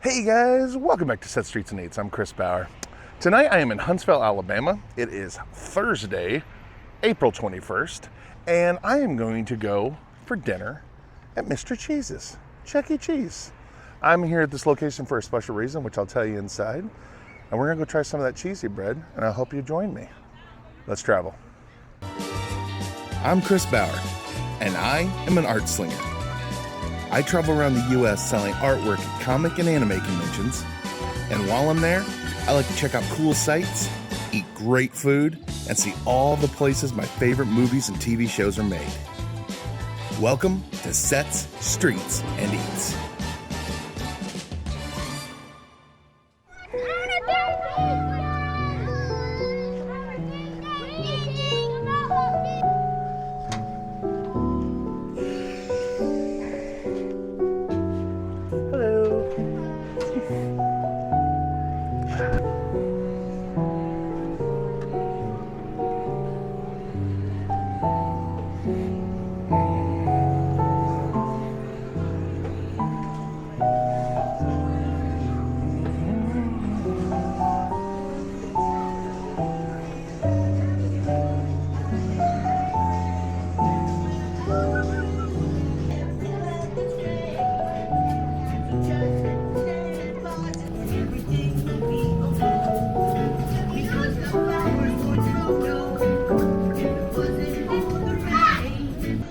Hey guys, welcome back to Set Streets and Eats. I'm Chris Bauer. Tonight I am in Huntsville, Alabama. It is Thursday, April 21st, and I am going to go for dinner at Mr. Cheese's, Chuck E. Cheese. I'm here at this location for a special reason, which I'll tell you inside, and we're gonna go try some of that cheesy bread, and I hope you join me. Let's travel. I'm Chris Bauer, and I am an art slinger. I travel around the U.S. selling artwork at comic and anime conventions, and while I'm there, I like to check out cool sights, eat great food, and see all the places my favorite movies and TV shows are made. Welcome to Sets, Streets, and Eats.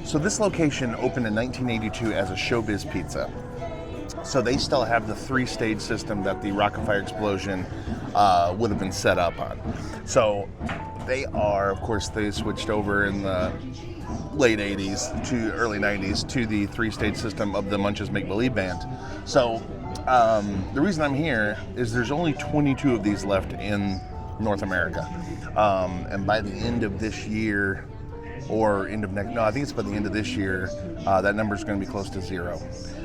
So this location opened in 1982 as a Showbiz Pizza. So they still have the three-stage system that the Rocket Fire Explosion would have been set up on. So they are, of course, they switched over in the late 80s to early 90s to the three-stage system of the Munch's Make Believe Band. So the reason I'm here is there's only 22 of these left in North America. And by the end of this year, or end of next, no, I think it's by the end of this year, that number is going to be close to zero.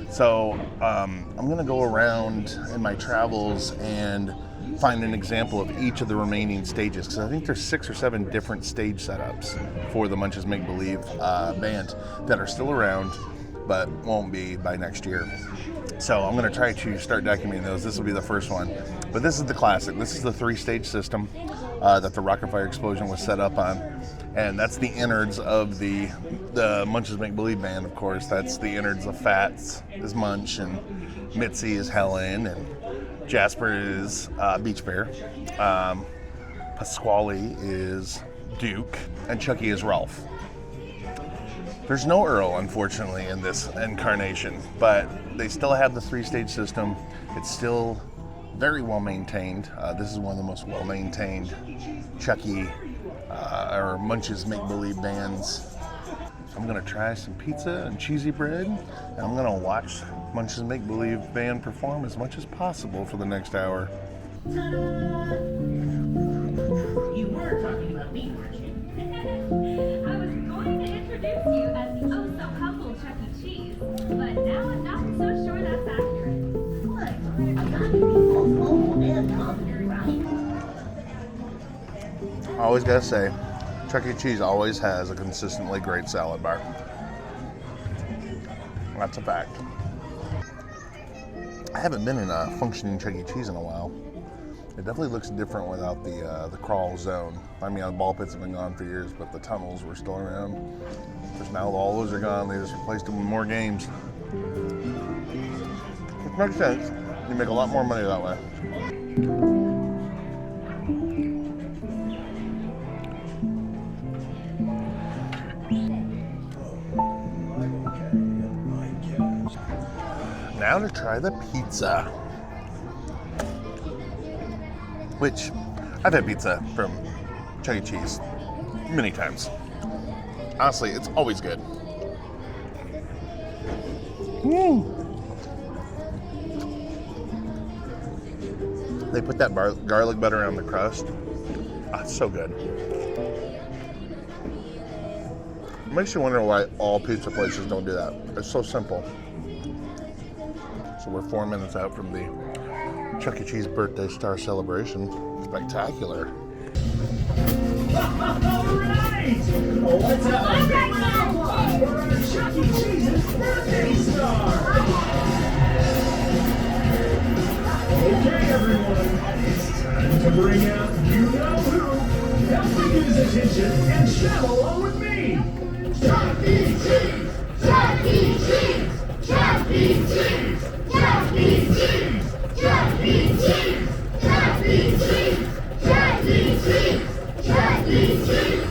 So I'm going to go around in my travels and find an example of each of the remaining stages, because I think there's 6 or 7 different stage setups for the Munch's Make Believe band that are still around, but won't be by next year. So I'm going to try to start documenting those. This will be the first one. But this is the classic. This is the three-stage system that the Rocket Fire Explosion was set up on. And that's the innards of the Munch's Make Believe Band, of course. That's the innards of Fats is Munch, and Mitzi is Helen, and Jasper is Beach Bear. Pasquale is Duke, and Chucky is Ralph. There's no Earl, unfortunately, in this incarnation, but they still have the three-stage system. It's still very well maintained. This is one of the most well maintained Chucky or Munch's Make Believe bands. I'm gonna try some pizza and cheesy bread, and I'm gonna watch Munch's Make Believe band perform as much as possible for the next hour. You were talking about me, weren't you? I was going to introduce you as the oh-so-humble Chuck E. Cheese, but now I'm not so sure that's accurate. What? I got people's humble and confident, right? I always gotta say, Chuck E. Cheese always has a consistently great salad bar. That's a fact. I haven't been in a functioning Chuck E. Cheese in a while. It definitely looks different without the crawl zone. I mean, the ball pits have been gone for years, but the tunnels were still around. Because now all those are gone, they just replaced them with more games. Which makes sense. You make a lot more money that way. Now to try the pizza. Which, I've had pizza from Chuck E. Cheese many times. Honestly, it's always good. They put that garlic butter on the crust. Ah, it's so good. It makes you wonder why all pizza places don't do that. It's so simple. So we're 4 minutes out from the Chuck E. Cheese birthday star celebration. Spectacular. Alright! Let's have a big round of applause for our Chuck E. Cheese's birthday star! to bring out you-know-who. Help me get his attention and shout along with me. Chuck E. Cheese! Chuck E. Cheese! Chuck E. Cheese! Chuck E. Cheese! Chuck E. Cheese! Chuck E. Cheese! Chuck E. Cheese! Chuck E. Cheese!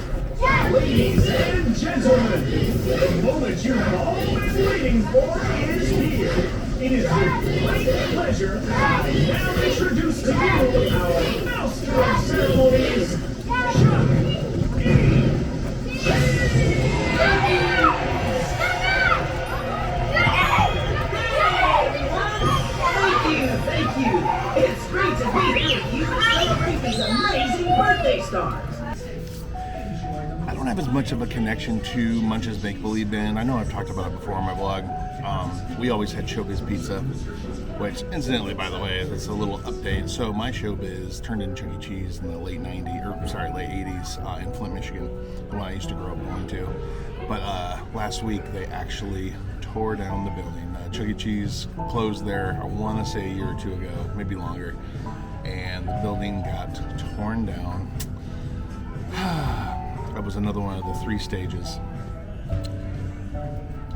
Ladies and gentlemen, the moment you have all been waiting for is here. It is with great pleasure I now introduce to you our master of ceremonies, Chuck E. Thank you. It's great to be here with you to celebrate these amazing birthday stars. I don't have as much of a connection to Munch's Make Believe Band. I know I've talked about it before on my blog. We always had Showbiz Pizza, which, incidentally, by the way, it's a little update. So my Showbiz turned into Chuck E. Cheese in the late 80s in Flint, Michigan, the one I used to grow up going to. But last week, they actually tore down the building. Chuck E. Cheese closed there, I want to say a year or two ago, maybe longer. And the building got torn down. That was another one of the 3 stages.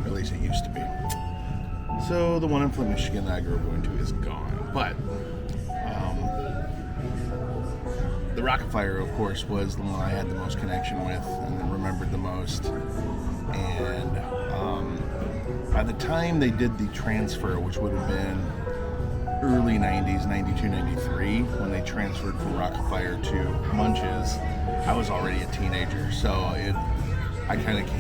At least it used to be. So the one in Flint, Michigan that I grew up going to is gone. But the Rocket-Fire, of course, was the one I had the most connection with and remembered the most. And by the time they did the transfer, which would have been early 90s, 92, 93, when they transferred from Rocket-Fire to Munch's, I was already a teenager. So I kind of,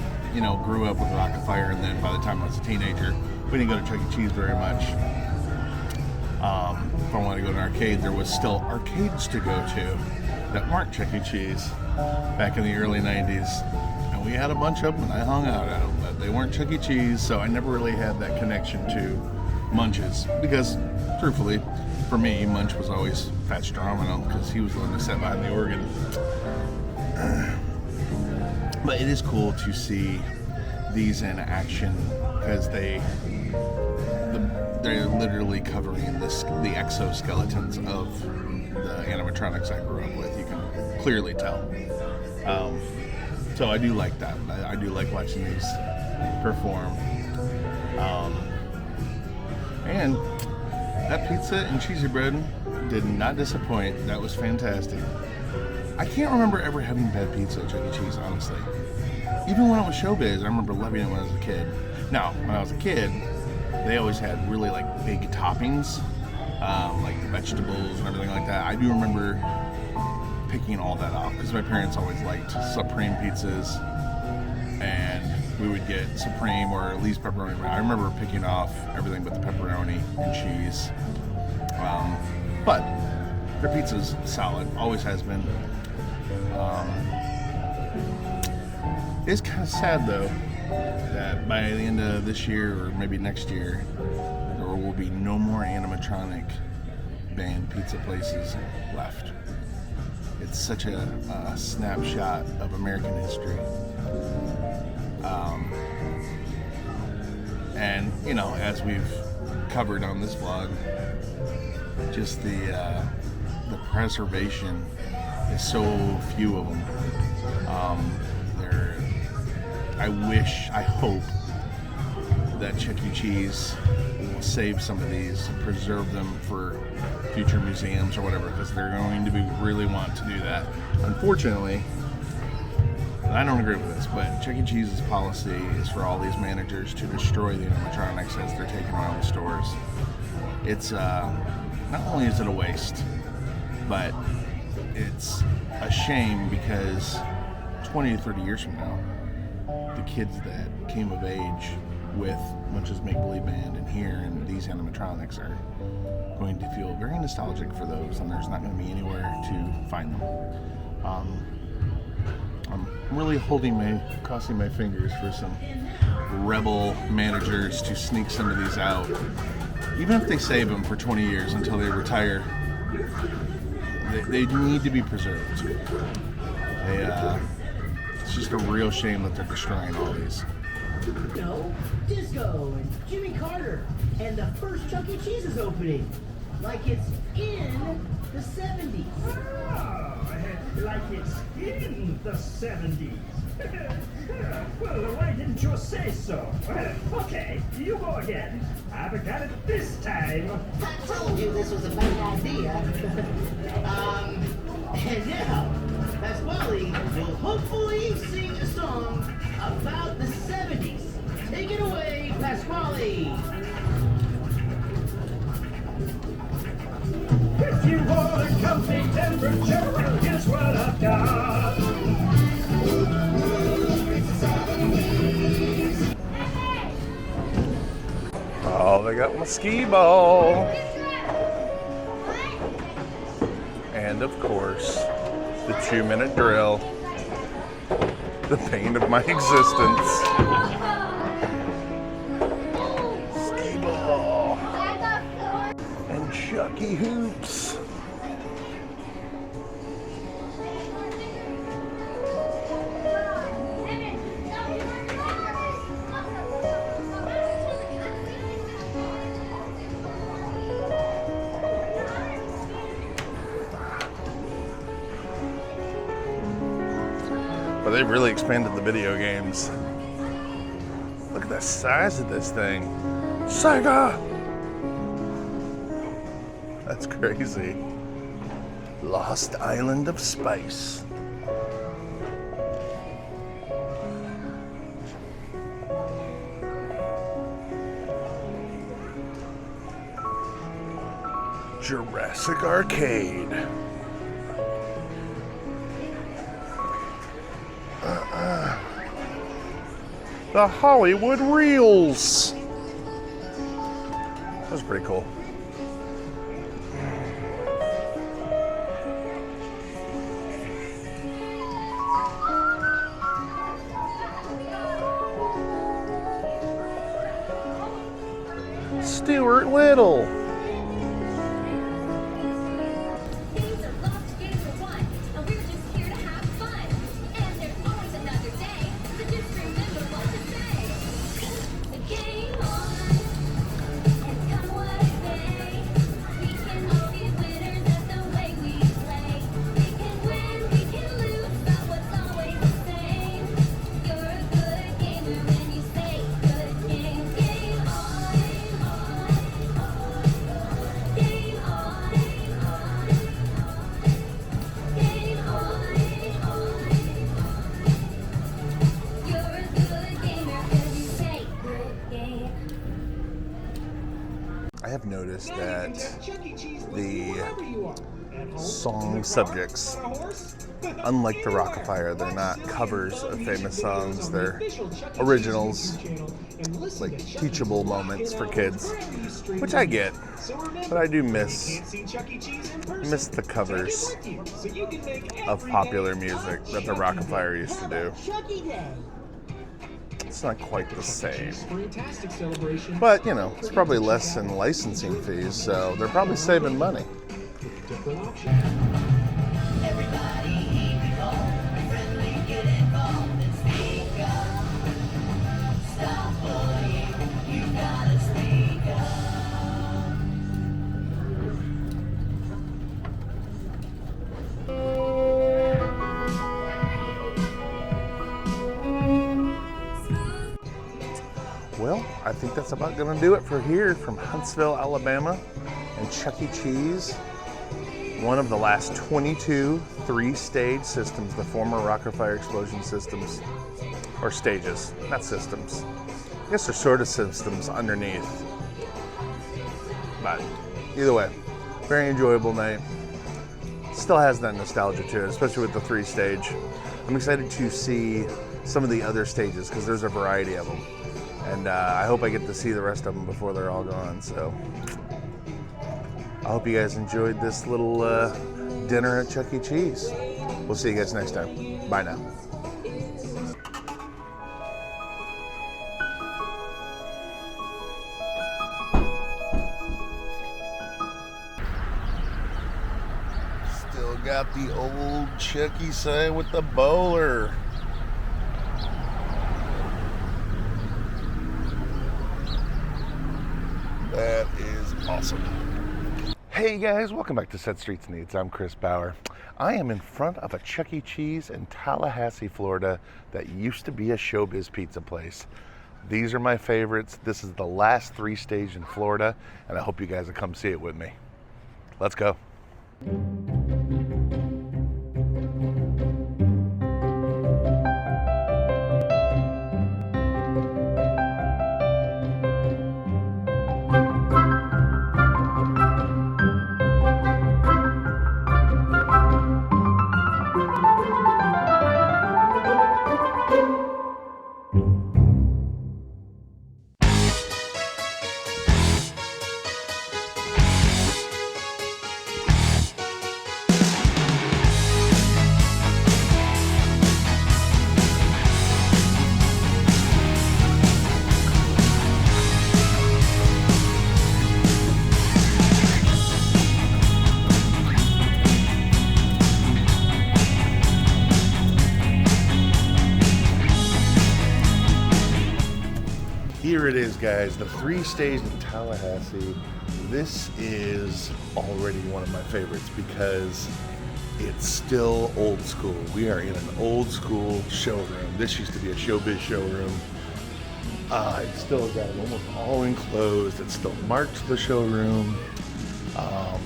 grew up with Rocket-Fire, and then by the time I was a teenager, we didn't go to Chuck E. Cheese very much. If I wanted to go to an arcade, there was still arcades to go to that weren't Chuck E. Cheese back in the early 90s. And we had a bunch of them, and I hung out at them, but they weren't Chuck E. Cheese, so I never really had that connection to Munch's. Because, truthfully, for me, Munch was always Fat Stromino, because he was the one that sat behind the organ. But it is cool to see these in action, because they're literally covering the exoskeletons of the animatronics I grew up with. You can clearly tell. So I do like that. I do like watching these perform. And that pizza and cheesy bread did not disappoint. That was fantastic. I can't remember ever having bad pizza at Chuck E. Cheese, honestly. Even when it was Showbiz, I remember loving it when I was a kid. Now, when I was a kid, they always had really big toppings, like the vegetables and everything like that. I do remember picking all that off because my parents always liked Supreme pizzas, and we would get Supreme or at least pepperoni. I remember picking off everything but the pepperoni and cheese. But their pizza's solid, always has been. It's kind of sad though that by the end of this year or maybe next year, there will be no more animatronic band pizza places left. It's such a snapshot of American history. And, as we've covered on this vlog, just the preservation is so few of them. I hope that Chuck E. Cheese will save some of these and preserve them for future museums or whatever, because they're going to really want to do that. Unfortunately, I don't agree with this, but Chuck E. Cheese's policy is for all these managers to destroy the animatronics as they're taken around the stores. It's not only is it a waste, but it's a shame because 20 to 30 years from now, the kids that came of age with Munch's Make Believe Band and here and these animatronics are going to feel very nostalgic for those, and there's not going to be anywhere to find them. I'm really crossing my fingers for some rebel managers to sneak some of these out. Even if they save them for 20 years until they retire, they need to be preserved. It's just a real shame that they're destroying all these. Disco and Jimmy Carter and the first Chuck E. Cheese is opening. like it's in the 70s. Oh, like it's in the 70s. Well, why didn't you say so? Okay, you go again. I've got it this time. I told you this was a bad idea. And now, Pasquale will hopefully sing a song about the 70s. Take it away, Pasquale. If you want a comfy temperature, well, here's what I've got. Oh, they got my skee ball. And of course, the 2-minute drill. The pain of my existence. Skee ball. And Chucky hoops. But they've really expanded the video games. Look at the size of this thing. Sega! That's crazy. Lost Island of Spice. Jurassic Arcade. The Hollywood Reels. That was pretty cool. Stuart Little. Games are lost, games are won, and we're just here to have fun. And there's always another day, so just remember what to say. The game on, and come what may. We can all be winners, that's the way we play. We can win, we can lose, but what's always the same? You're a good gamer when you say good game. Game on, game on. Game on. You're a good gamer 'cause you say good game. I have noticed that the song subjects, unlike the Rockafire, they're not covers of famous songs, they're originals, like teachable moments for kids, which I get, but I do miss the covers of popular music that the Rockafire used to do. Chucky Day. It's not quite the same. But, you know, it's probably less in licensing fees, so they're probably saving money. Well, I think that's about going to do it for here from Huntsville, Alabama, and Chuck E. Cheese. One of the last 22 3-stage systems, the former Rockafire Explosion systems, or stages, not systems. I guess they're sort of systems underneath. But either way, very enjoyable night. Still has that nostalgia to it, especially with the 3-stage. I'm excited to see some of the other stages because there's a variety of them. And I hope I get to see the rest of them before they're all gone. So I hope you guys enjoyed this little dinner at Chuck E. Cheese. We'll see you guys next time. Bye now. Still got the old Chuck E. sign with the bowler. That is awesome. Hey guys, welcome back to Set Streets Needs. I'm Chris Bauer. I am in front of a Chuck E. Cheese in Tallahassee, Florida that used to be a Showbiz pizza place. These are my favorites. This is the last 3-stage in Florida, and I hope you guys will come see it with me. Let's go. Here it is, guys, the 3-stage in Tallahassee. This is already one of my favorites because it's still old school. We are in an old school showroom. This used to be a Showbiz showroom. It's still got it almost all enclosed. It's still marked the showroom. I'm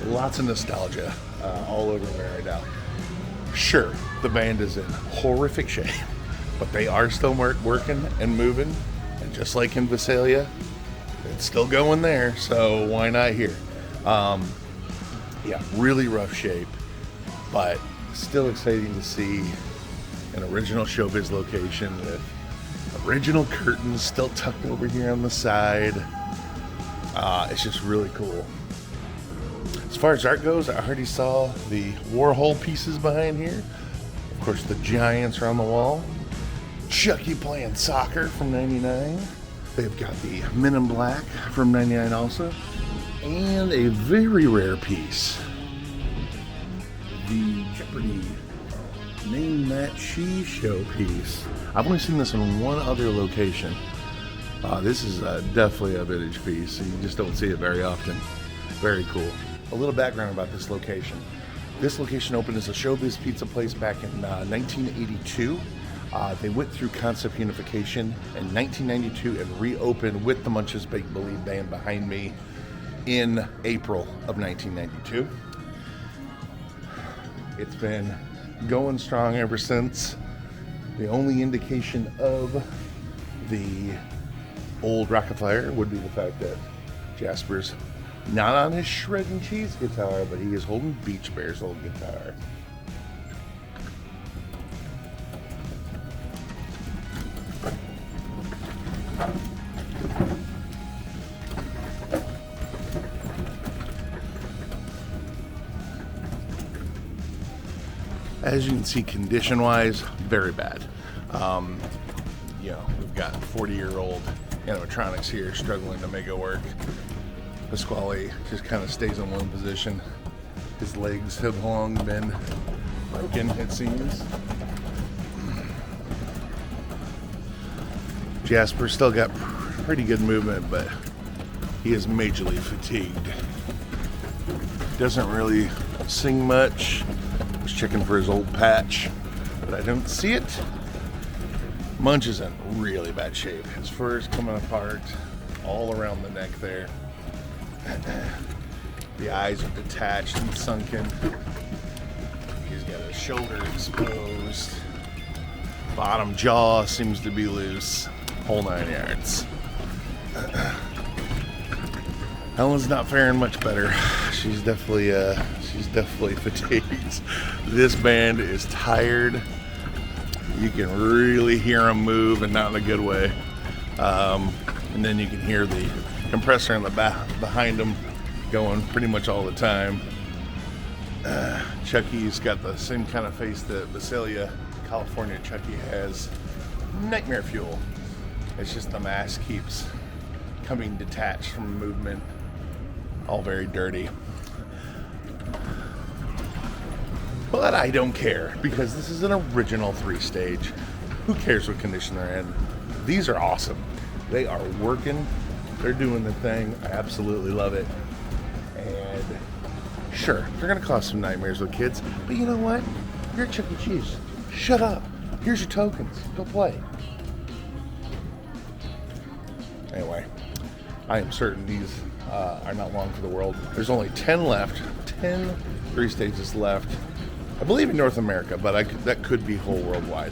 lots of nostalgia all over me right now. Sure, the band is in horrific shape, but they are still working and moving, and just like in Visalia, it's still going there, so why not here? Yeah, really rough shape, but still exciting to see an original Showbiz location with original curtains still tucked over here on the side. It's just really cool. As far as art goes, I already saw the Warhol pieces behind here. Of course, the Giants are on the wall. Chucky playing soccer from '99. They've got the Men in Black from '99 also. And a very rare piece, the Jeopardy Name That She Show piece. I've only seen this in one other location. This is definitely a vintage piece, so you just don't see it very often. Very cool. A little background about this location. This location opened as a Showbiz pizza place back in 1982. They went through concept unification in 1992 and reopened with the Munch's Make Believe band behind me in April of 1992. It's been going strong ever since. The only indication of the old Rockefeller would be the fact that Jasper's not on his Shred and Cheese guitar, but he is holding Beach Bear's old guitar. As you can see, condition-wise, very bad. We've got 40-year-old animatronics here struggling to make it work. Pasquale just kind of stays in one position. His legs have long been broken, it seems. Jasper still got pretty good movement, but he is majorly fatigued. Doesn't really sing much. Was checking for his old patch, but I don't see it. Munch is in really bad shape. His fur is coming apart all around the neck there. The eyes are detached and sunken. He's got his shoulder exposed. Bottom jaw seems to be loose. Whole 9 yards. Helen's not faring much better. She's definitely fatigued. This band is tired. You can really hear them move, and not in a good way. And then you can hear the compressor in the behind them going pretty much all the time. Chucky's got the same kind of face that Visalia, California Chucky has. Nightmare fuel. It's just the mask keeps coming detached from movement. All very dirty. But I don't care, because this is an original 3-stage. Who cares what condition they're in? These are awesome. They are working They're doing the thing. I absolutely love it. And sure, they're gonna cause some nightmares with kids, but you know what? You're at Chuck E. Cheese. Shut up. Here's your tokens. Go play. Anyway, I am certain these are not long for the world. There's only 10 left. 10 3 stages left. I believe in North America, but that could be whole worldwide.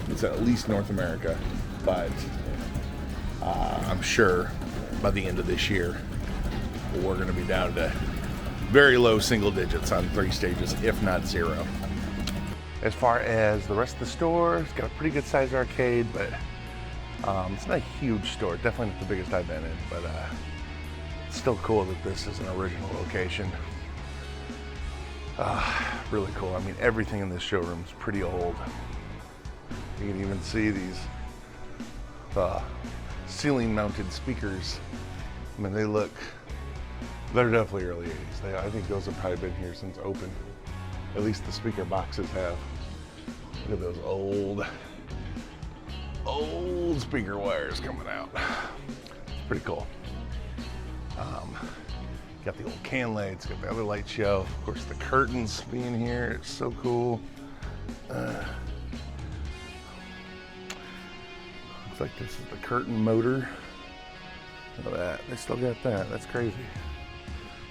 It's at least North America, but I'm sure by the end of this year, we're going to be down to very low single digits on 3 stages, if not 0. As far as the rest of the store, it's got a pretty good sized arcade, but it's not a huge store. Definitely not the biggest I've been in, but it's still cool that this is an original location. Really cool. I mean, everything in this showroom is pretty old. You can even see these ceiling mounted speakers. I mean, they're definitely early 80s. I think those have probably been here since open. At least the speaker boxes have. Look at those old speaker wires coming out. It's pretty cool. Got the old can lights, got the other light show. Of course, the curtains being here, it's so cool. Looks like this is the curtain motor. Look at that, they still got that, that's crazy.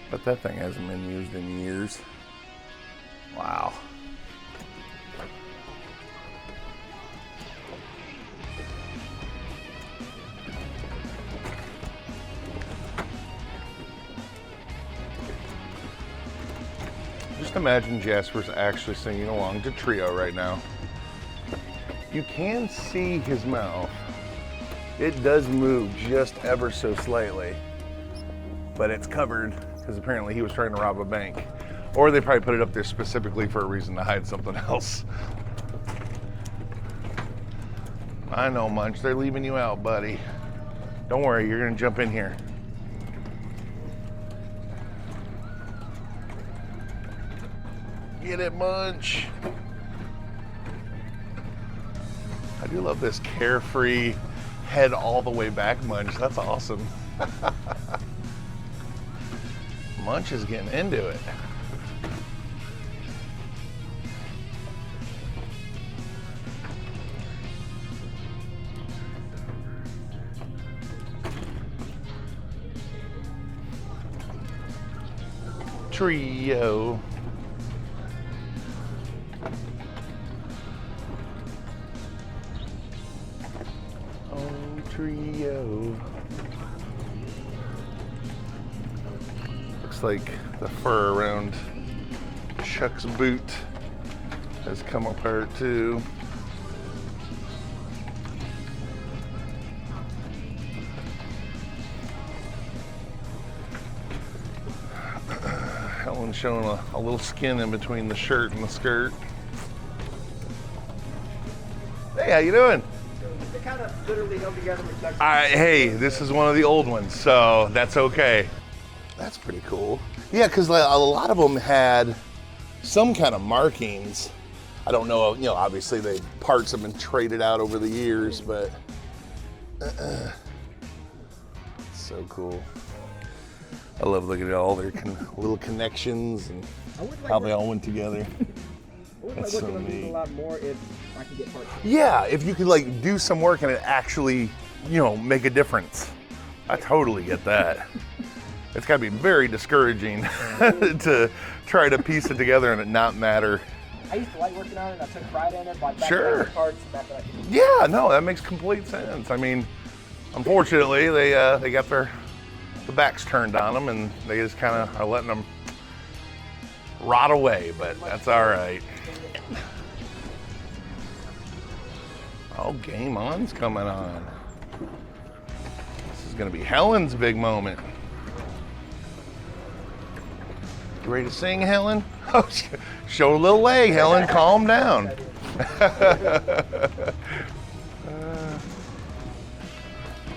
But that thing hasn't been used in years. Wow. Just imagine Jasper's actually singing along to Trio right now. You can see his mouth. It does move just ever so slightly, but it's covered because apparently he was trying to rob a bank. Or they probably put it up there specifically for a reason to hide something else. I know, Munch, they're leaving you out, buddy. Don't worry, you're gonna jump in here. Get it, Munch. I do love this carefree head all the way back Munch. That's awesome. Munch is getting into it. Trio. Trio. Looks like the fur around Chuck's boot has come apart too. Helen's showing a little skin in between the shirt and the skirt. Hey, how you doing? Kind of literally held together with Chuck's. Hey, this is one of the old ones, so that's okay. That's pretty cool. Yeah, because a lot of them had some kind of markings. I don't know, obviously the parts have been traded out over the years, but so cool. I love looking at all their little connections and how they all went together. That's so neat. A lot more if I can get parts. Yeah, if you could do some work and it actually, make a difference. I totally get that. It's got to be very discouraging to try to piece it together and it not matter. I used to like working on it and I took pride in it, but Sure. parts back that I could. Yeah, no, that makes complete sense. I mean, unfortunately, they got the backs turned on them and they just kind of are letting them rot away, but that's all right. Oh, Game On's coming on. This is gonna be Helen's big moment. You ready to sing, Helen? Oh, show a little leg, Helen, calm down.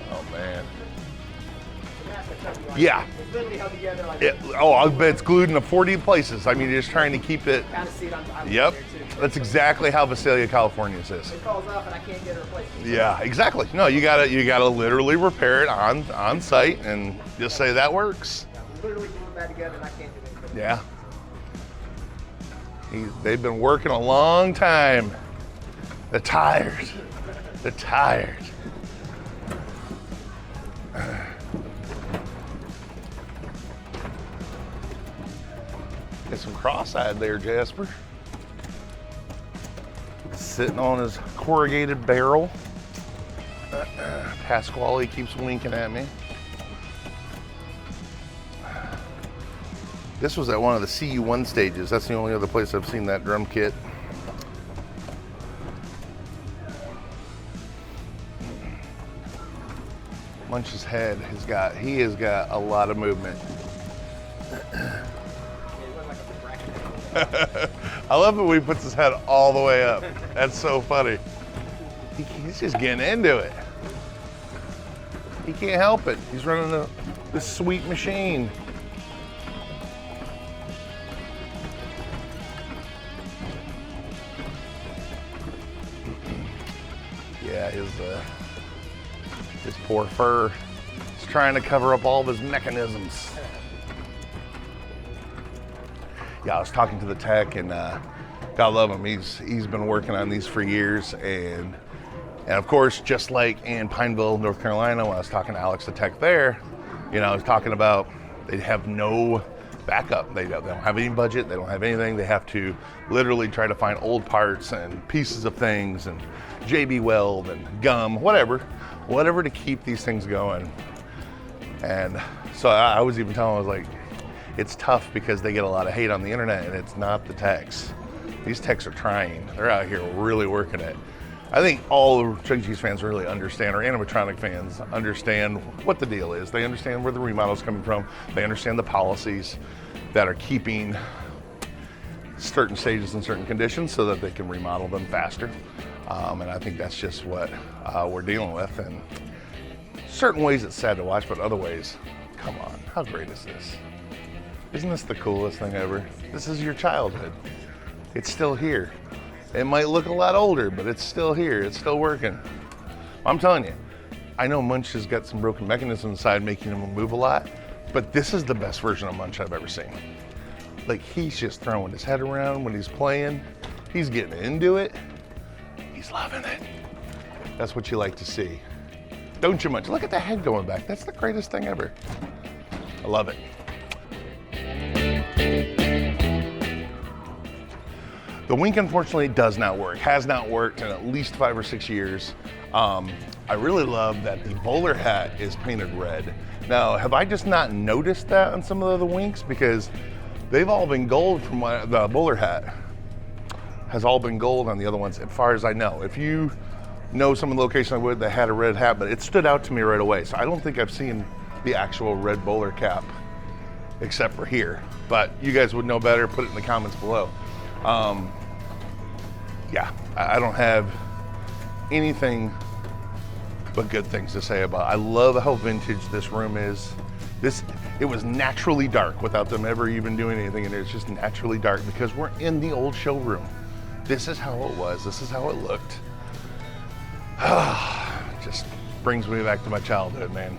Oh, man. Yeah. It's literally held together like I bet it's glued into 40 places. I mean, you're just trying to keep it. kind of see it on Yep. there too. That's exactly how Visalia, California's is. It calls off and I can't get a replacement. Yeah, exactly. No, you gotta literally repair it on site and just say that works. I'm literally gluing that together and I can't do anything. Yeah. They've been working a long time. They're tired. They're tired. Get some cross-eyed there, Jasper. Sitting on his corrugated barrel. Pasquale keeps winking at me. This was at one of the CU1 stages. That's the only other place I've seen that drum kit. Munch's head he has got a lot of movement. I love it when he puts his head all the way up. That's so funny. He's just getting into it. He can't help it. He's running this sweet machine. Yeah, his poor fur. He's trying to cover up all of his mechanisms. Yeah, I was talking to the tech, and God love him. He's been working on these for years, and of course, just like in Pineville, North Carolina, when I was talking to Alex, the tech there, I was talking about they have no backup. They don't have any budget. They don't have anything. They have to literally try to find old parts and pieces of things and JB weld and gum, whatever to keep these things going. And so I was even telling him, I was like, it's tough because they get a lot of hate on the internet, and it's not the techs. These techs are trying. They're out here really working it. I think all Chuck E. Cheese fans really understand, or Animatronic fans understand what the deal is. They understand where the remodel's coming from. They understand the policies that are keeping certain stages in certain conditions so that they can remodel them faster. And I think that's just what we're dealing with. And certain ways it's sad to watch, but other ways, come on, how great is this? Isn't this the coolest thing ever? This is your childhood. It's still here. It might look a lot older, but it's still here. It's still working. I'm telling you, I know Munch has got some broken mechanisms inside making him move a lot, but this is the best version of Munch I've ever seen. Like, he's just throwing his head around when he's playing. He's getting into it. He's loving it. That's what you like to see. Don't you, Munch? Look at the head going back. That's the greatest thing ever. I love it. The wink, unfortunately, does not work. Has not worked in at least 5 or 6 years. I really love that the bowler hat is painted red. Now, have I just not noticed that on some of the winks? Because they've all been gold from the bowler hat has all been gold on the other ones, as far as I know. If you know some of the locations I would that had a red hat, but it stood out to me right away. So I don't think I've seen the actual red bowler cap except for here. But you guys would know better. Put it in the comments below. Yeah, I don't have anything but good things to say about it. I love how vintage this room is. It was naturally dark without them ever even doing anything in there. It's just naturally dark because we're in the old showroom. This is how it was. This is how it looked. Just brings me back to my childhood, man.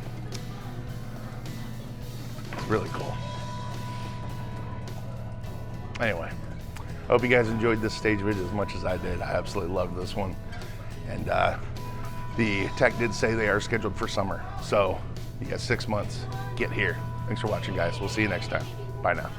It's really cool. Anyway, I hope you guys enjoyed this stage video as much as I did. I absolutely loved this one. And the tech did say they are scheduled for summer. So you got 6 months. Get here. Thanks for watching, guys. We'll see you next time. Bye now.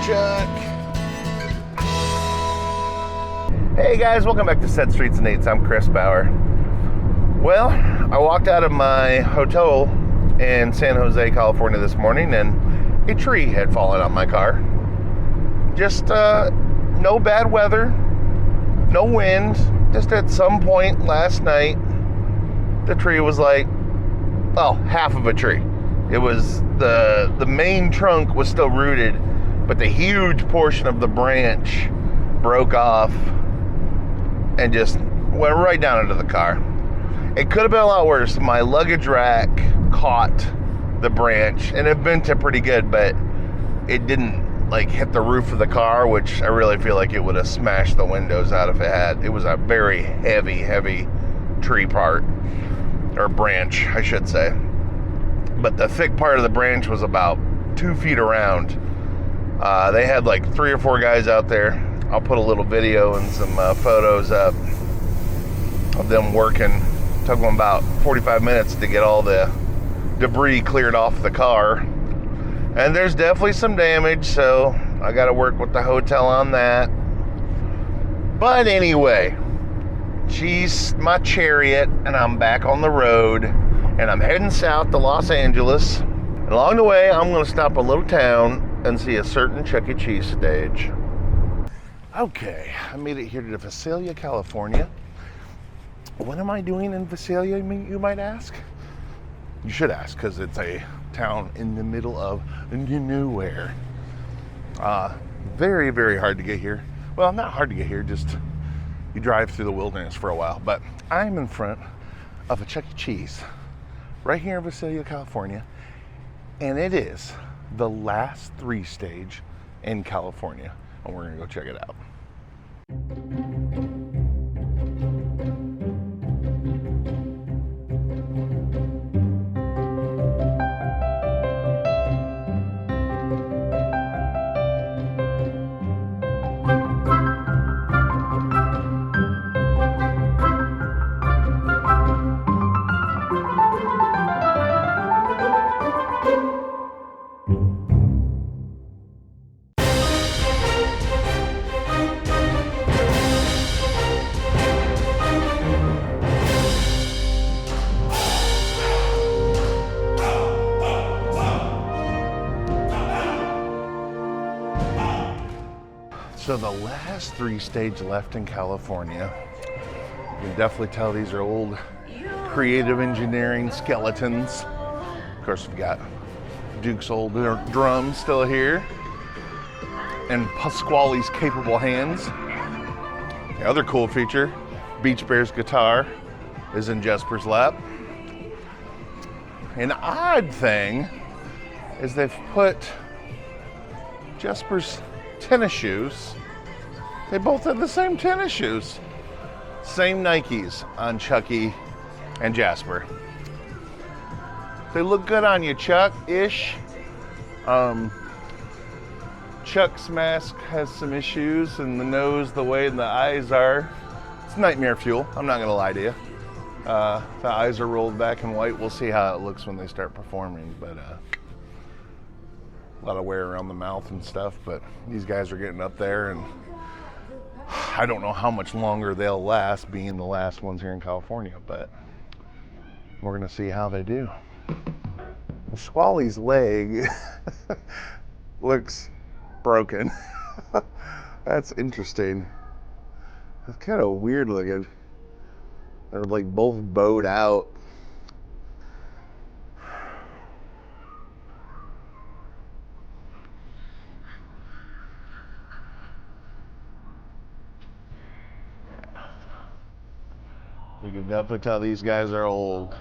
Chuck. Hey guys, welcome back to Set Streets and Eights. I'm Chris Bauer. Well, I walked out of my hotel in San Jose, California this morning, and a tree had fallen on my car. Just no bad weather, no wind. Just at some point last night, the tree was like, well, half of a tree. It was the main trunk was still rooted, but the huge portion of the branch broke off and just went right down into the car. It could have been a lot worse. My luggage rack caught the branch and it bent it pretty good, but it didn't like hit the roof of the car, which I really feel like it would have smashed the windows out if it had. It was a very heavy tree part, or branch, I should say. But the thick part of the branch was about 2 feet around. They had like 3 or 4 guys out there. I'll put a little video and some photos up of them working. Took them about 45 minutes to get all the debris cleared off the car. And there's definitely some damage, so I got to work with the hotel on that. But anyway, she's my Chariot, and I'm back on the road, and I'm heading south to Los Angeles. And along the way, I'm going to stop a little town and see a certain Chuck E. Cheese stage. Okay, I made it here to Visalia, California. What am I doing in Visalia, you might ask? You should ask, because it's a town in the middle of nowhere. Very hard to get here. Well, not hard to get here, just you drive through the wilderness for a while. But I'm in front of a Chuck E. Cheese right here in Visalia, California, and it is the last 3 stage in California, and we're gonna go check it out. So the last 3 stages left in California, you can definitely tell these are old creative engineering skeletons. Of course, we've got Duke's old drums still here, and Pasquale's capable hands. The other cool feature, Beach Bear's guitar is in Jesper's lap. An odd thing is they've put Jesper's tennis shoes. They both have the same tennis shoes. Same Nikes on Chucky and Jasper. They look good on you, Chuck-ish. Chuck's mask has some issues, and the nose, the way the eyes are. It's nightmare fuel, I'm not gonna lie to you. The eyes are rolled back in white. We'll see how it looks when they start performing, but a lot of wear around the mouth and stuff, but these guys are getting up there, and I don't know how much longer they'll last, being the last ones here in California, but we're gonna see how they do. Squally's leg looks broken. That's interesting. It's kind of weird looking. They're like both bowed out. You can definitely tell these guys are old.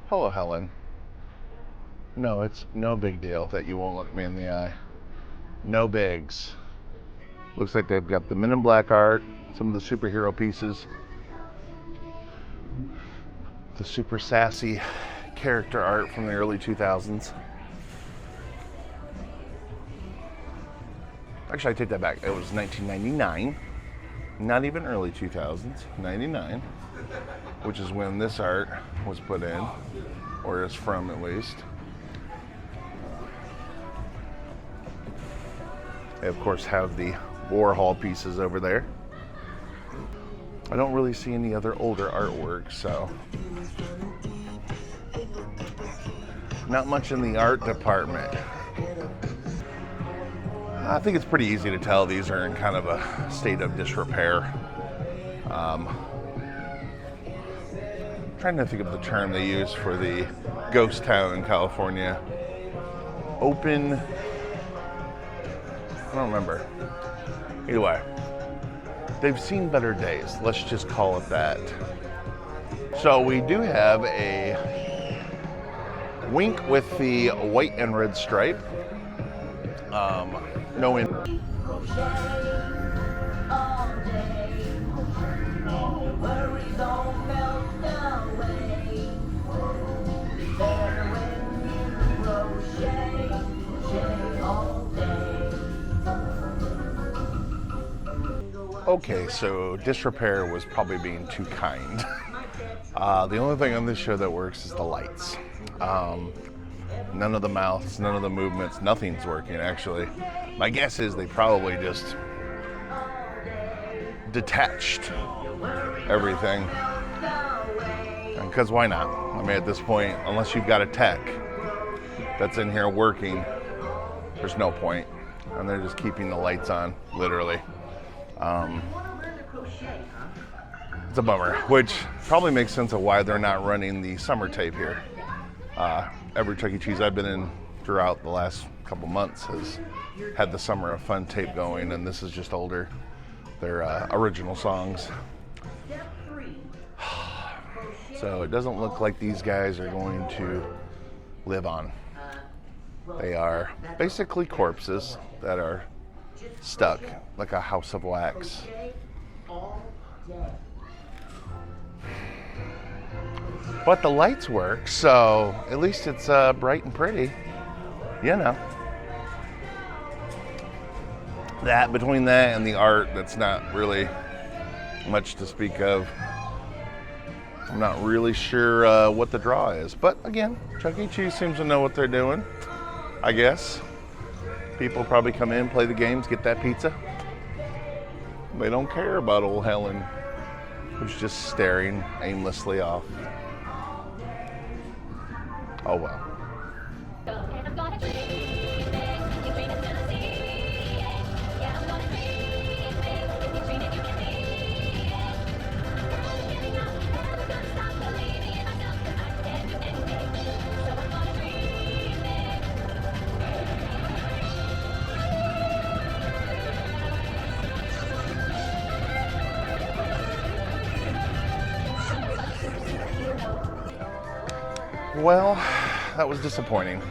Hello, Helen. No, it's no big deal that you won't look me in the eye. No bigs. Looks like they've got the Men in Black art, some of the superhero pieces, the super sassy character art from the early 2000s. Actually, I take that back. It was 1999. Not even early 2000s, 99, which is when this art was put in, or is from at least. They, of course, have the Warhol pieces over there. I don't really see any other older artwork, so not much in the art department. I think it's pretty easy to tell these are in kind of a state of disrepair. Trying to think of the term they use for the ghost town in California. Open, I don't remember. Either way, they've seen better days. Let's just call it that. So we do have a Wink with the white and red stripe. No in. Okay, so disrepair was probably being too kind. The only thing on this show that works is the lights. None of the mouths, none of the movements, nothing's working actually. My guess is they probably just detached everything. Because why not? I mean, at this point, unless you've got a tech that's in here working, there's no point. And they're just keeping the lights on, literally. It's a bummer, which probably makes sense of why they're not running the summer tape here. Every Chuck E. Cheese I've been in throughout the last couple months has had the Summer of Fun tape going, and this is just older. They're original songs. So it doesn't look like these guys are going to live on. They are basically corpses that are stuck like a house of wax. But the lights work, so at least it's bright and pretty, you know. That, between that and the art, that's not really much to speak of. I'm not really sure what the draw is. But again, Chuck E. Cheese seems to know what they're doing, I guess. People probably come in, play the games, get that pizza. They don't care about old Helen, who's just staring aimlessly off. Oh well. Well, that was disappointing.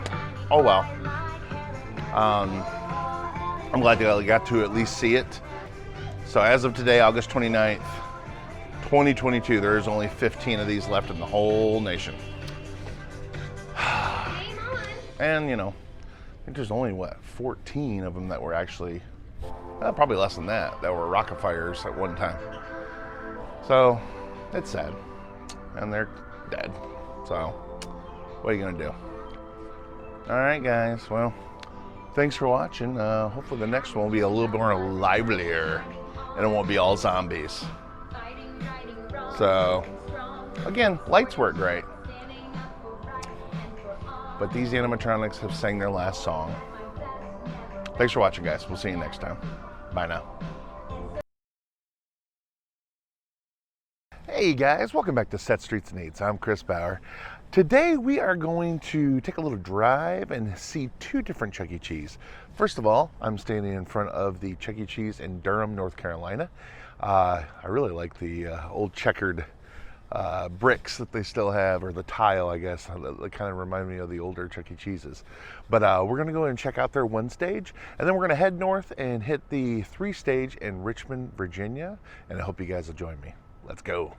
Oh well. I'm glad that I got to at least see it. So as of today, August 29th, 2022, there's only 15 of these left in the whole nation. And, you know, I think there's only, 14 of them that were actually, probably less than that were Rockafires at one time. So, it's sad. And they're dead. So, what are you gonna do? All right, guys. Well, thanks for watching. Hopefully the next one will be a little bit more livelier, and it won't be all zombies. So, again, lights work great. But these animatronics have sang their last song. Thanks for watching, guys. We'll see you next time. Bye now. Hey guys, welcome back to Set Streets and Eats. I'm Chris Bauer. Today we are going to take a little drive and see two different Chuck E. Cheese. First of all, I'm standing in front of the Chuck E. Cheese in Durham, North Carolina. I really like the old checkered bricks that they still have, or the tile, I guess. They kind of remind me of the older Chuck E. Cheeses. But we're going to go and check out their one stage, and then we're going to head north and hit the 3 stage in Richmond, Virginia. And I hope you guys will join me. Let's go.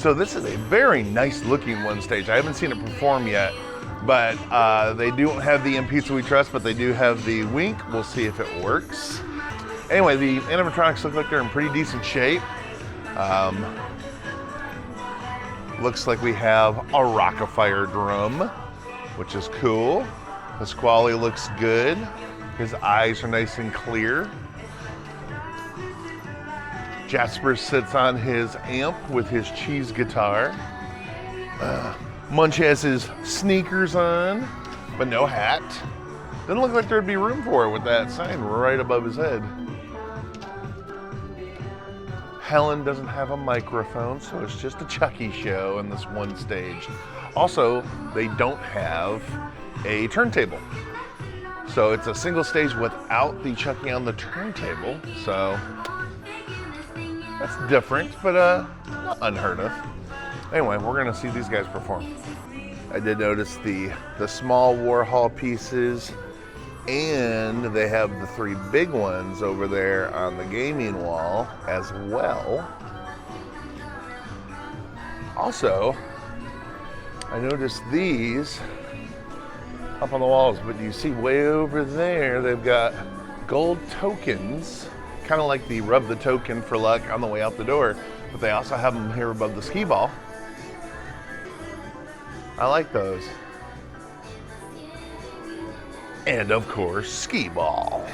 So this is a very nice looking one stage. I haven't seen it perform yet, but they don't have the In Pizza We Trust, but they do have the Wink. We'll see if it works. Anyway, the animatronics look like they're in pretty decent shape. Looks like we have a Rock-afire drum, which is cool. Pasquale looks good. His eyes are nice and clear. Jasper sits on his amp with his cheese guitar. Munch has his sneakers on, but no hat. Doesn't look like there'd be room for it with that sign right above his head. Helen doesn't have a microphone, so it's just a Chucky show in this one stage. Also, they don't have a turntable. So it's a single stage without the Chucky on the turntable. So that's different, but not unheard of. Anyway, we're gonna see these guys perform. I did notice the small Warhol pieces, and they have the 3 big ones over there on the gaming wall as well. Also, I noticed these up on the walls, but you see way over there, they've got gold tokens, kind of like the rub the token for luck on the way out the door, but they also have them here above the skee ball. I like those. And of course, skee ball.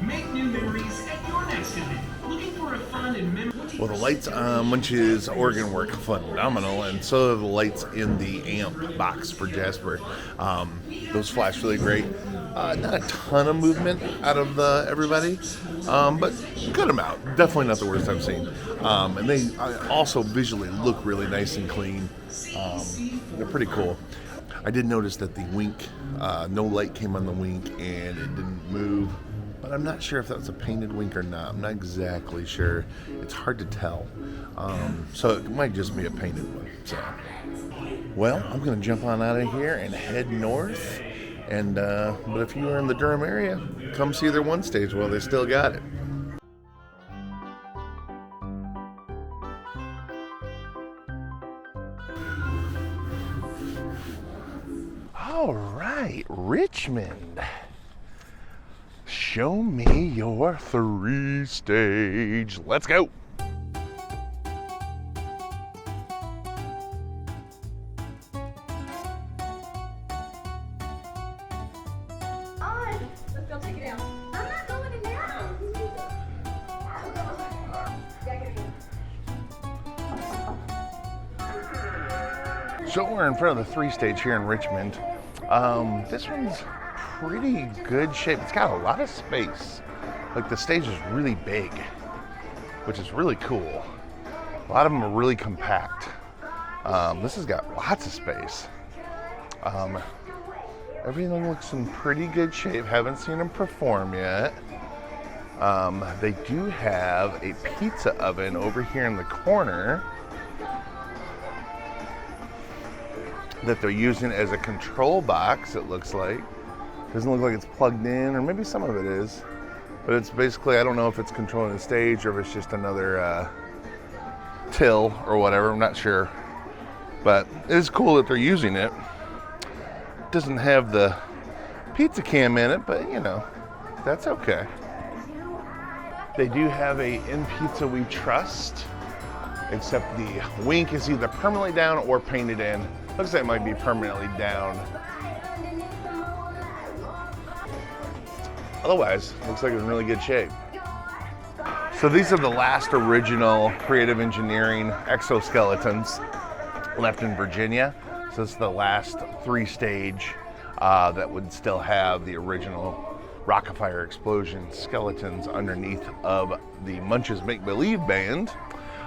Make new memories at your next event. Looking for a fun and memorable... Well, the lights on Munch's organ work phenomenal, and so are the lights in the amp box for Jasper. Those flash really great. Not a ton of movement out of everybody, but good amount. Definitely not the worst I've seen. And they also visually look really nice and clean. They're pretty cool. I did notice that the Wink, no light came on the Wink, and it didn't move. But I'm not sure if that was a painted Wink or not. I'm not exactly sure. It's hard to tell. So it might just be a painted one. So, well, I'm going to jump on out of here and head north. And but if you are in the Durham area, come see their one stage while they still got it. All right, Richmond. Show me your 3 stage. Let's go. On. Let's go take it down. I'm not going it down. So we're in front of the 3 stage here in Richmond. This one's pretty good shape. It's got a lot of space. Like the stage is really big, which is really cool. A lot of them are really compact. This has got lots of space. Everything looks in pretty good shape. Haven't seen them perform yet. They do have a pizza oven over here in the corner that they're using as a control box, it looks like. Doesn't look like it's plugged in, or maybe some of it is. But it's basically, I don't know if it's controlling the stage or if it's just another till or whatever, I'm not sure. But it is cool that they're using it. It doesn't have the pizza cam in it, but you know, that's okay. They do have a In Pizza We Trust, except the wink is either permanently down or painted in. Looks like it might be permanently down. Otherwise, looks like it's in really good shape. So these are the last original Creative Engineering exoskeletons left in Virginia. So this is the last 3-stage that would still have the original Rockafire Explosion skeletons underneath of the Munch's Make Believe band.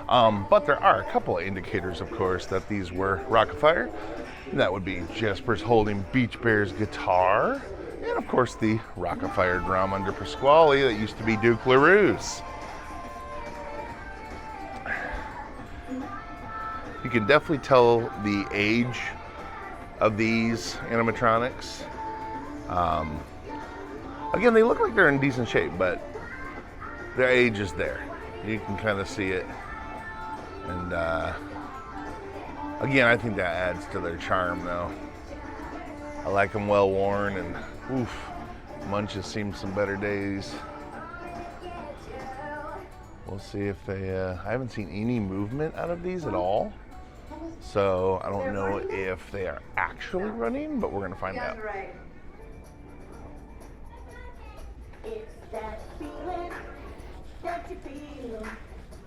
But there are a couple of indicators, of course, that these were Rockafire. That would be Jasper's holding Beach Bear's guitar, and of course the Rockafire drum under Pasquale that used to be Duke LaRue's. You can definitely tell the age of these animatronics. Again, they look like they're in decent shape, but their age is there. You can kind of see it. And again, I think that adds to their charm, though. I like them well worn, and oof, Munch has seen some better days. We'll see if they, I haven't seen any movement out of these at all. So I don't know if they are actually running, but we're gonna find out. It's that feeling that you feel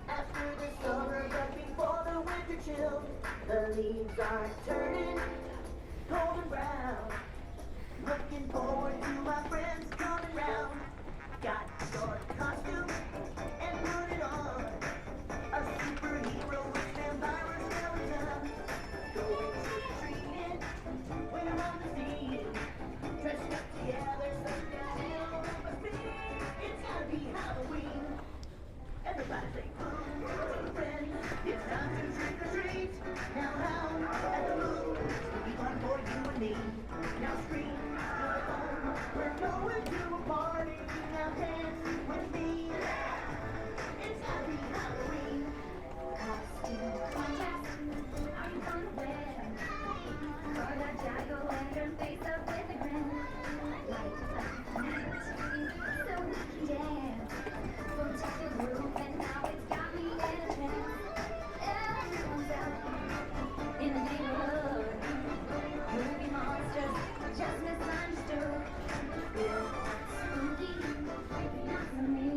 after the summer, but before the winter chill. The leaves are turning golden brown. Looking forward to my friends coming round. Got your costume and put it on. A superhero with vampire skeleton. Going trick-or-treating when I'm on the scene. Dressed up together, sundown on my feet. It's gotta be Halloween. Everybody say, friend, it's time to trick or treat. Now how at the moon will be fun for you and me. Now scream to the phone, we're going to a party. Now dance with me. It's gotta be Halloween. Costume contest. Are you gonna win? For the jack-o'-lantern face up with a grin. Light up night. So we can dance. We'll take the roof and now it's got me in a trance. Everyone's out in the neighborhood. Movie monsters just misunderstood. Spooky, not for me.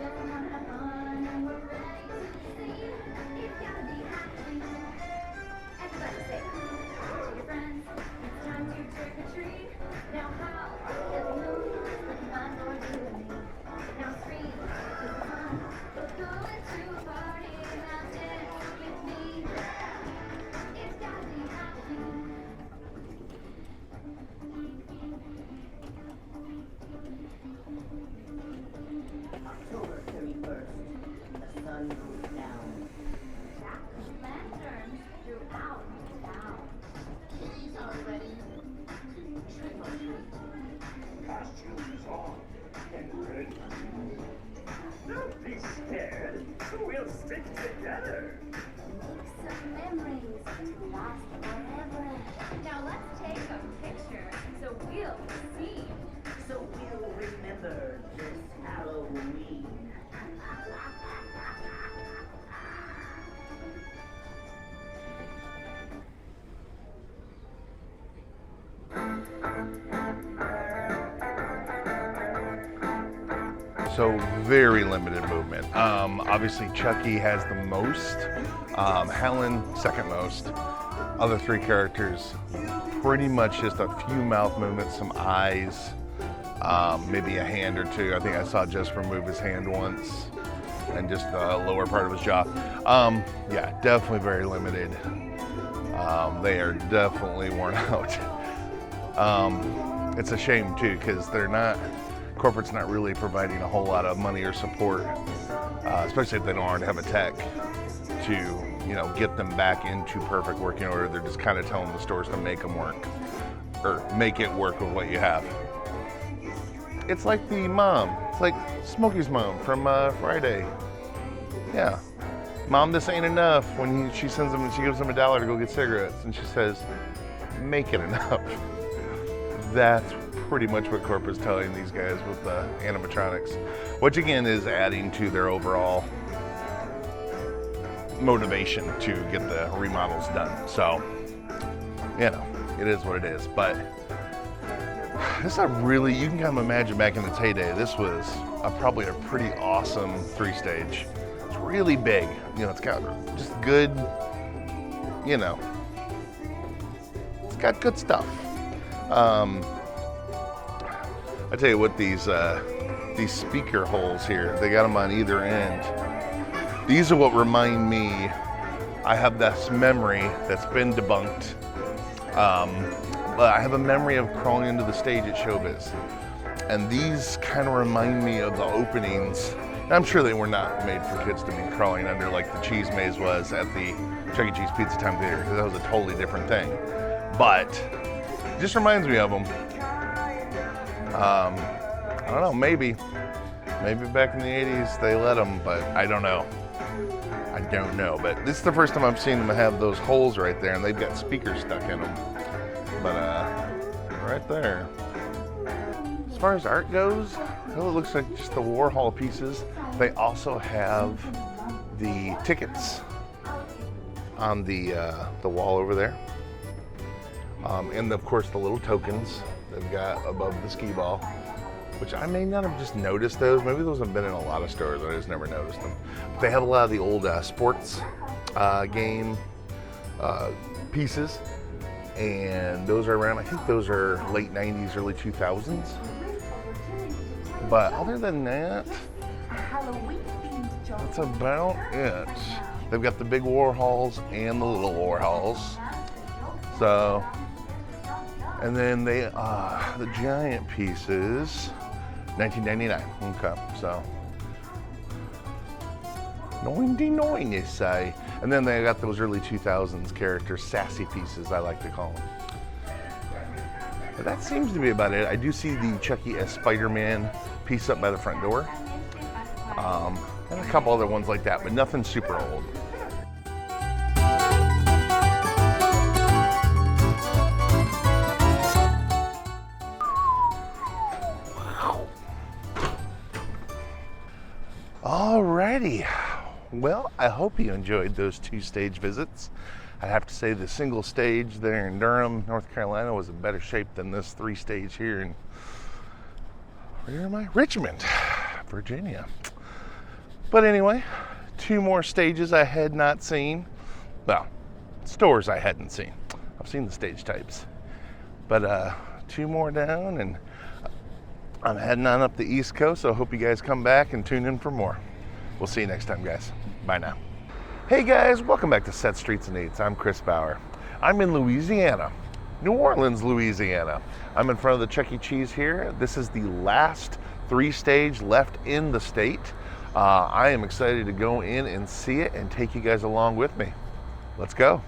Just wanna have fun and we're ready to see. It's gotta be Halloween. Everybody say, to your friends, it's time to trick or treat. Now how at the moon will be fun for you and me. Now scream to the fun, we're going to a party. Now dance with me. It's gotta be Halloween. October 31st, the sun goes down. Jack-o'-lanterns throughout town. Kitties are ready to trick or treat. Costumes on and ready. Don't be scared. We'll stick together. Make some memories last forever. Now let's take a picture so we'll see. So we'll remember this Halloween. So very limited movement. Obviously Chucky has the most, Helen second most. Other 3 characters, pretty much just a few mouth movements, some eyes, maybe a hand or 2. I think I saw Just remove his hand once, and just the lower part of his jaw. Yeah, definitely very limited. They are definitely worn out. It's a shame too, because corporate's not really providing a whole lot of money or support, especially if they don't already have a tech to, you know, get them back into perfect working order. They're just kind of telling the stores to make them work, or make it work with what you have. It's like the mom It's like Smokey's mom from Friday. Yeah. Mom, this ain't enough. When she sends him, she gives him $1 to go get cigarettes, and she says, make it enough. That's pretty much what Corpora's telling these guys with the animatronics, which again is adding to their overall motivation to get the remodels done. So, you know, it is what it is. But this is a really, you can kind of imagine back in its heyday, this was probably a pretty awesome 3-stage. It's really big. You know, it's got just good, you know, it's got good stuff. I tell you what, these speaker holes here, they got them on either end. These are what remind me, I have this memory that's been debunked. But I have a memory of crawling into the stage at Showbiz. And these kind of remind me of the openings. And I'm sure they were not made for kids to be crawling under like the cheese maze was at the Chuck E. Cheese Pizza Time Theater, because that was a totally different thing. But it just reminds me of them. I don't know, maybe back in the 80s they let them, but I don't know. But this is the first time I've seen them have those holes right there, and they've got speakers stuck in them. But right there. As far as art goes, well, it looks like just the Warhol pieces. They also have the tickets on the wall over there, and of course the little tokens they've got above the skee ball, which I may not have just noticed those. Maybe those have been in a lot of stores, I just never noticed them. But they have a lot of the old sports game pieces, and those are around, I think those are late 90s, early 2000s. But other than that, that's about it. They've got the big Warhols and the little Warhols. So, and then they, the giant pieces, $19.99. Okay, so 99, they say. And then they got those early 2000s characters, sassy pieces, I like to call them. But that seems to be about it. I do see the Chucky as Spider-Man piece up by the front door. And a couple other ones like that, but nothing super old. Alrighty. Well, I hope you enjoyed those 2 stage visits. I have to say the single stage there in Durham, North Carolina was in better shape than this 3 stage here in, where am I? Richmond, Virginia. But anyway, 2 more stages I had not seen. Well, stores I hadn't seen. I've seen the stage types. But 2 more down, and I'm heading on up the East Coast, so I hope you guys come back and tune in for more. We'll see you next time, guys. Bye now. Hey guys, welcome back to Set Streets and Eats. I'm Chris Bauer. I'm in Louisiana, New Orleans, Louisiana. I'm in front of the Chuck E. Cheese here. This is the last 3 stage left in the state. I am excited to go in and see it and take you guys along with me. Let's go.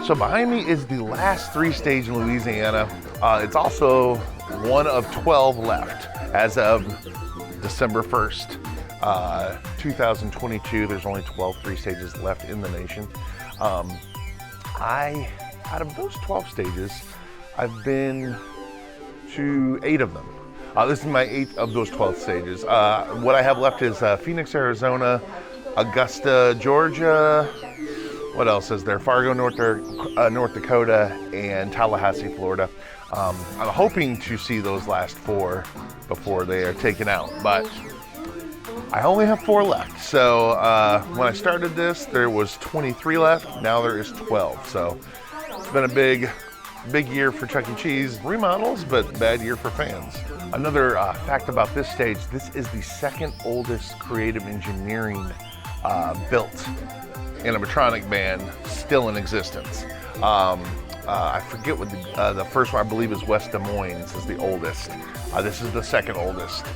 So behind me is the last 3 stage in Louisiana. It's also one of 12 left as of December 1st, 2022. There's only 12 3 stages left in the nation. Out of those 12 stages, I've been to 8 of them. This is my 8th of those 12 stages. What I have left is Phoenix, Arizona, Augusta, Georgia, What else is there? Fargo, North Dakota, and Tallahassee, Florida. I'm hoping to see those last 4 before they are taken out, but I only have 4 left. So when I started this, there was 23 left. Now there is 12. So it's been a big year for Chuck E. Cheese remodels, but bad year for fans. Another fact about this stage, this is the 2nd oldest creative engineering built animatronic band still in existence. I forget what the first one, I believe, is West Des Moines is the oldest. This is the 2nd oldest.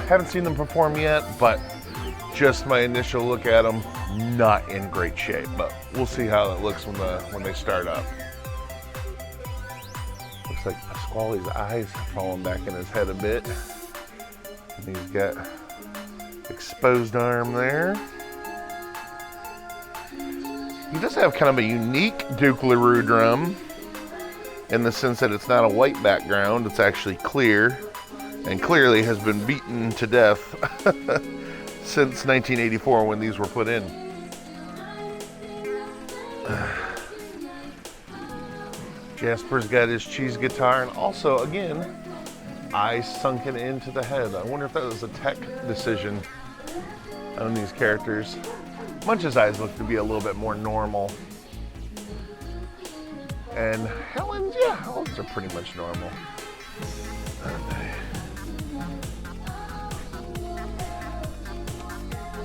Haven't seen them perform yet, but just my initial look at them, not in great shape. But we'll see how it looks when they start up. Looks like Pasquale's eyes have fallen back in his head a bit. And he's got exposed arm there. He does have kind of a unique Duke LaRue drum in the sense that it's not a white background, it's actually clear, and clearly has been beaten to death since 1984 when these were put in. Jasper's got his cheese guitar, and also, again, eyes sunken into the head. I wonder if that was a tech decision on these characters. Munch's eyes look to be a little bit more normal. And Helen's are pretty much normal.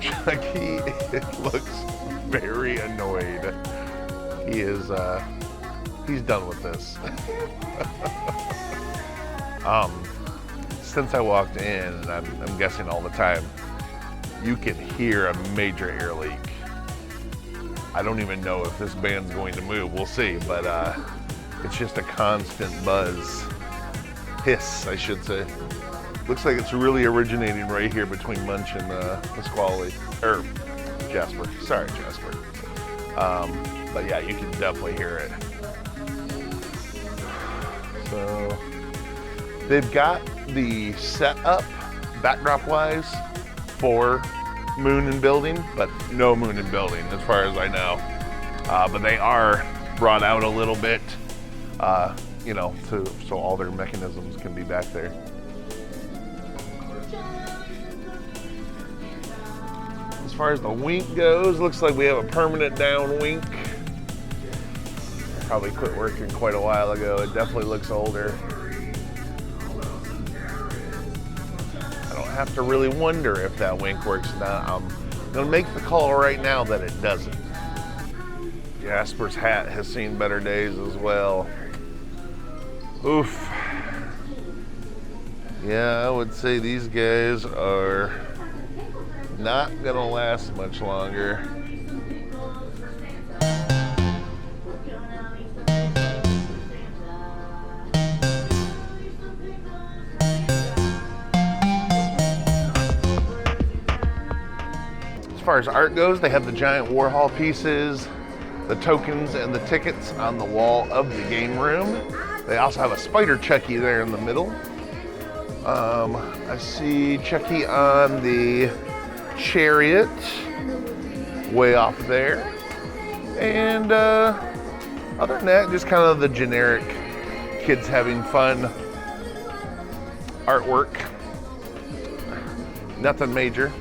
Chucky looks very annoyed. He is, he's done with this. Since I walked in, and I'm guessing all the time, you can hear a major air leak. I don't even know if this band's going to move. We'll see, but it's just a constant buzz. Hiss, I should say. Looks like it's really originating right here between Munch and Pasquale, or Jasper. Sorry, Jasper. But yeah, you can definitely hear it. So they've got the setup backdrop-wise for Moon and Building, but no Moon and Building as far as I know. But they are brought out a little bit, you know, so all their mechanisms can be back there. As far as the wink goes, looks like we have a permanent down wink. Probably quit working quite a while ago. It definitely looks older. Have to really wonder if that wink works or not. I'm gonna make the call right now that it doesn't. Jasper's hat has seen better days as well. Oof. Yeah, I would say these guys are not gonna last much longer. As far as art goes, they have the giant Warhol pieces, the tokens, and the tickets on the wall of the game room. They also have a Spider Chucky there in the middle. I see Chucky on the chariot way off there. And other than that, just kind of the generic kids having fun artwork. Nothing major.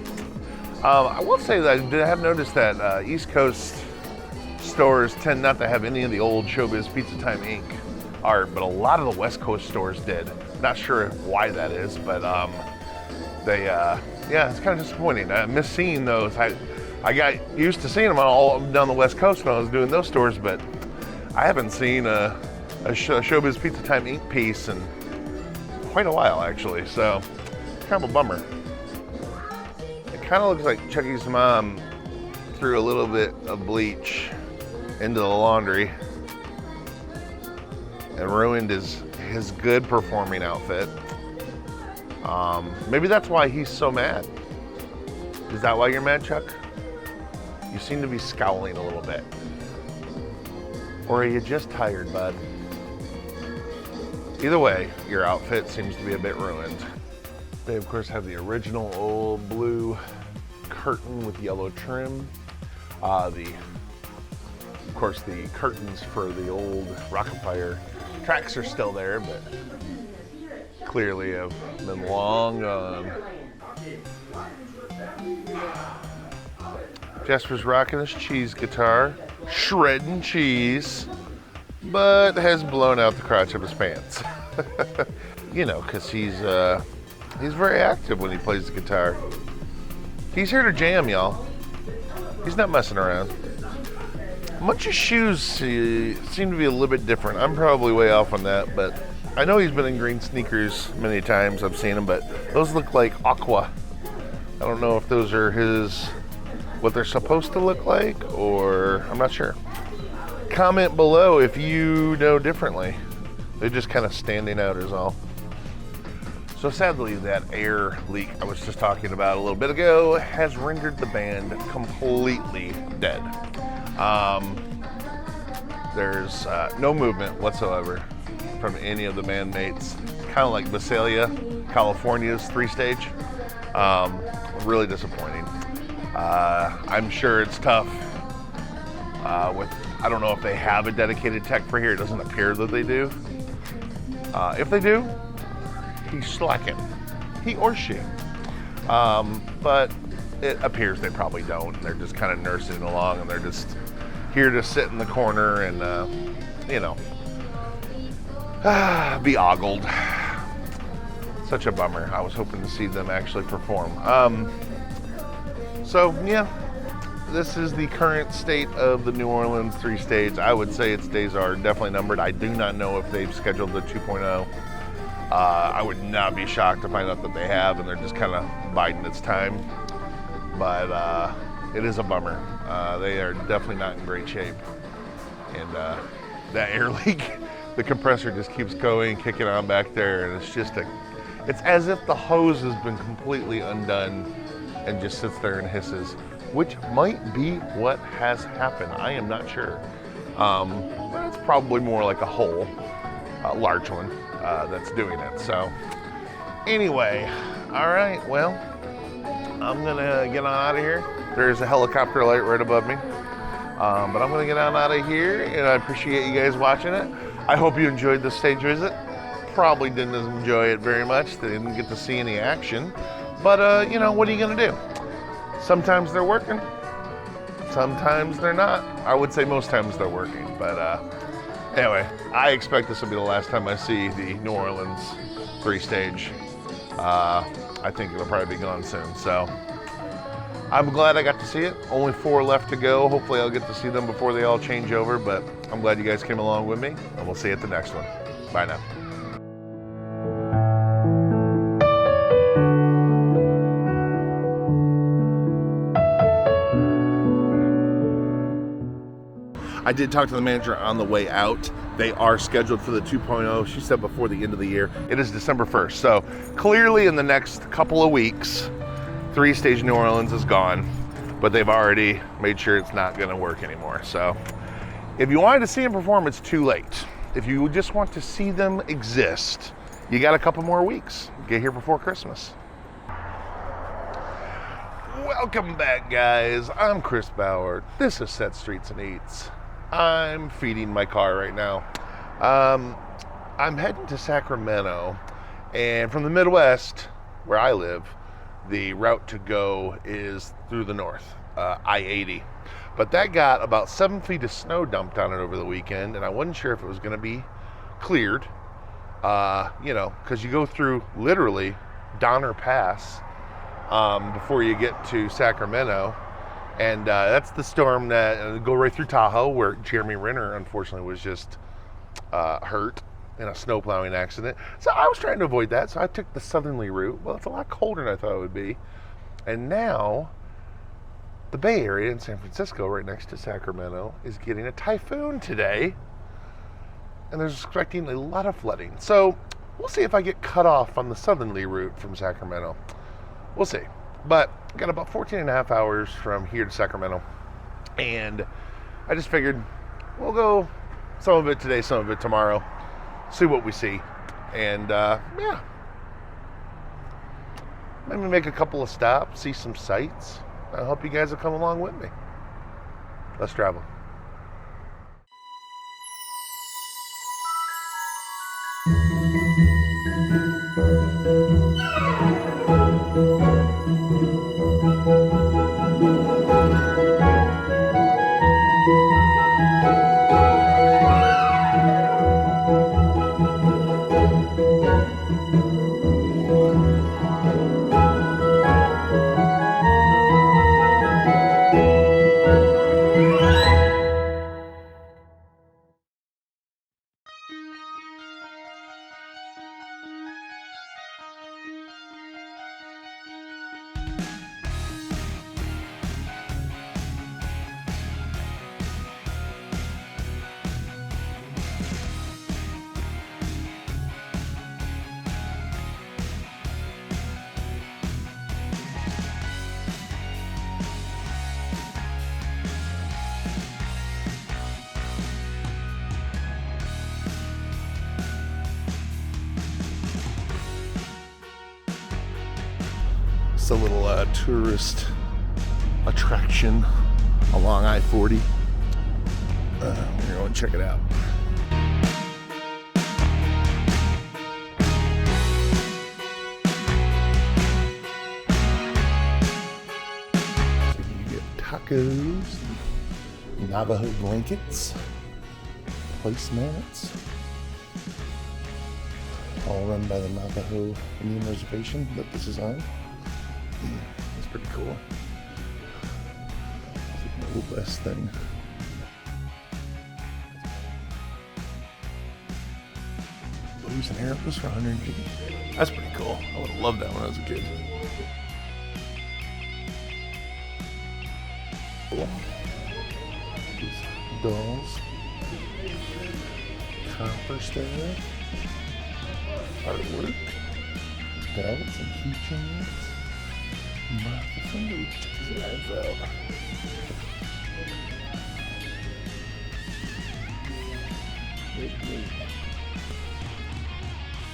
I will say that I have noticed that East Coast stores tend not to have any of the old Showbiz Pizza Time Inc. art, but a lot of the West Coast stores did. Not sure why that is, but yeah, it's kind of disappointing. I miss seeing those. I got used to seeing them all down the West Coast when I was doing those stores, but I haven't seen a Showbiz Pizza Time Inc. piece in quite a while, actually, so it's kind of a bummer. Kind of looks like Chucky's mom threw a little bit of bleach into the laundry and ruined his good performing outfit. Maybe that's why he's so mad. Is that why you're mad, Chuck? You seem to be scowling a little bit. Or are you just tired, bud? Either way, your outfit seems to be a bit ruined. They, of course, have the original old blue curtain with yellow trim. The course, the curtains for the old Rockafire tracks are still there, but clearly have been long gone. Jasper's rocking his cheese guitar, shredding cheese, but has blown out the crotch of his pants. You know, because he's very active when he plays the guitar. He's here to jam, y'all. He's not messing around. Munch's shoes seem to be a little bit different. I'm probably way off on that, but I know he's been in green sneakers many times. I've seen them, but those look like aqua. I don't know if those are what they're supposed to look like, or I'm not sure. Comment below if you know differently. They're just kind of standing out is all. So sadly, that air leak I was just talking about a little bit ago has rendered the band completely dead. There's no movement whatsoever from any of the bandmates. Kind of like Visalia, California's 3-stage. Really disappointing. I'm sure it's tough I don't know if they have a dedicated tech for here. It doesn't appear that they do. If they do, he's slacking. He or she. But it appears they probably don't. They're just kind of nursing along, and they're just here to sit in the corner and, be ogled. Such a bummer. I was hoping to see them actually perform. So, yeah, this is the current state of the New Orleans 3-stage. I would say its days are definitely numbered. I do not know if they've scheduled the 2.0. I would not be shocked to find out that they have, and they're just kind of biding its time. But it is a bummer. They are definitely not in great shape. And that air leak, the compressor just keeps going, kicking on back there, and it's as if the hose has been completely undone and just sits there and hisses, which might be what has happened. I am not sure. But it's probably more like a hole, a large one, that's doing it. So anyway, all right, well, I'm gonna get on out of here. There's a helicopter light right above me. But I'm gonna get on out of here, and I appreciate you guys watching it. I hope you enjoyed this stage visit. Probably didn't enjoy it very much. They didn't get to see any action. But, what are you gonna do? Sometimes they're working. Sometimes they're not. I would say most times they're working. But anyway, I expect this will be the last time I see the New Orleans 3-stage. I think it'll probably be gone soon. So I'm glad I got to see it. Only 4 left to go. Hopefully I'll get to see them before they all change over. But I'm glad you guys came along with me. And we'll see you at the next one. Bye now. I did talk to the manager on the way out. They are scheduled for the 2.0. She said before the end of the year. It is December 1st. So clearly in the next couple of weeks, 3-stage New Orleans is gone, but they've already made sure it's not gonna work anymore. So if you wanted to see them perform, it's too late. If you just want to see them exist, you got a couple more weeks. Get here before Christmas. Welcome back, guys. I'm Chris Bauer. This is Set Streets and Eats. I'm feeding my car right now. I'm heading to Sacramento, and from the Midwest, where I live, the route to go is through the north, I-80. But that got about 7 feet of snow dumped on it over the weekend, and I wasn't sure if it was going to be cleared, because you go through literally Donner Pass before you get to Sacramento. And that's the storm that go right through Tahoe, where Jeremy Renner, unfortunately, was just hurt in a snow plowing accident. So I was trying to avoid that, so I took the southerly route. Well, it's a lot colder than I thought it would be. And now, the Bay Area in San Francisco, right next to Sacramento, is getting a typhoon today. And they're expecting a lot of flooding. So we'll see if I get cut off on the southerly route from Sacramento. We'll see. But I got about 14 and a half hours from here to Sacramento. And I just figured we'll go some of it today, some of it tomorrow. See what we see. And yeah. Maybe make a couple of stops, see some sights. I hope you guys will come along with me. Let's travel. It's a little tourist attraction along I-40. We're going to check it out. So you get tacos, Navajo blankets, placemats, all run by the Navajo Indian Reservation that this is on. That's pretty cool. It's the cool best thing. Bows and arrows for 180. That's pretty cool. I would have loved that when I was a kid. Cool. These dolls. Copper stuff. Artwork. Belts and keychains. Martha food. That's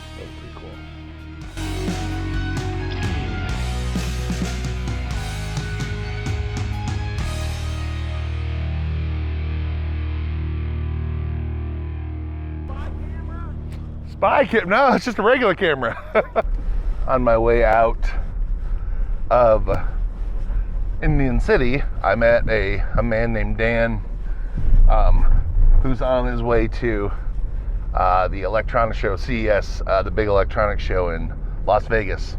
pretty cool. Spy camera? No, it's just a regular camera. On my way out of Indian City, I met a man named Dan, who's on his way to the electronic show, CES, the big electronic show in Las Vegas.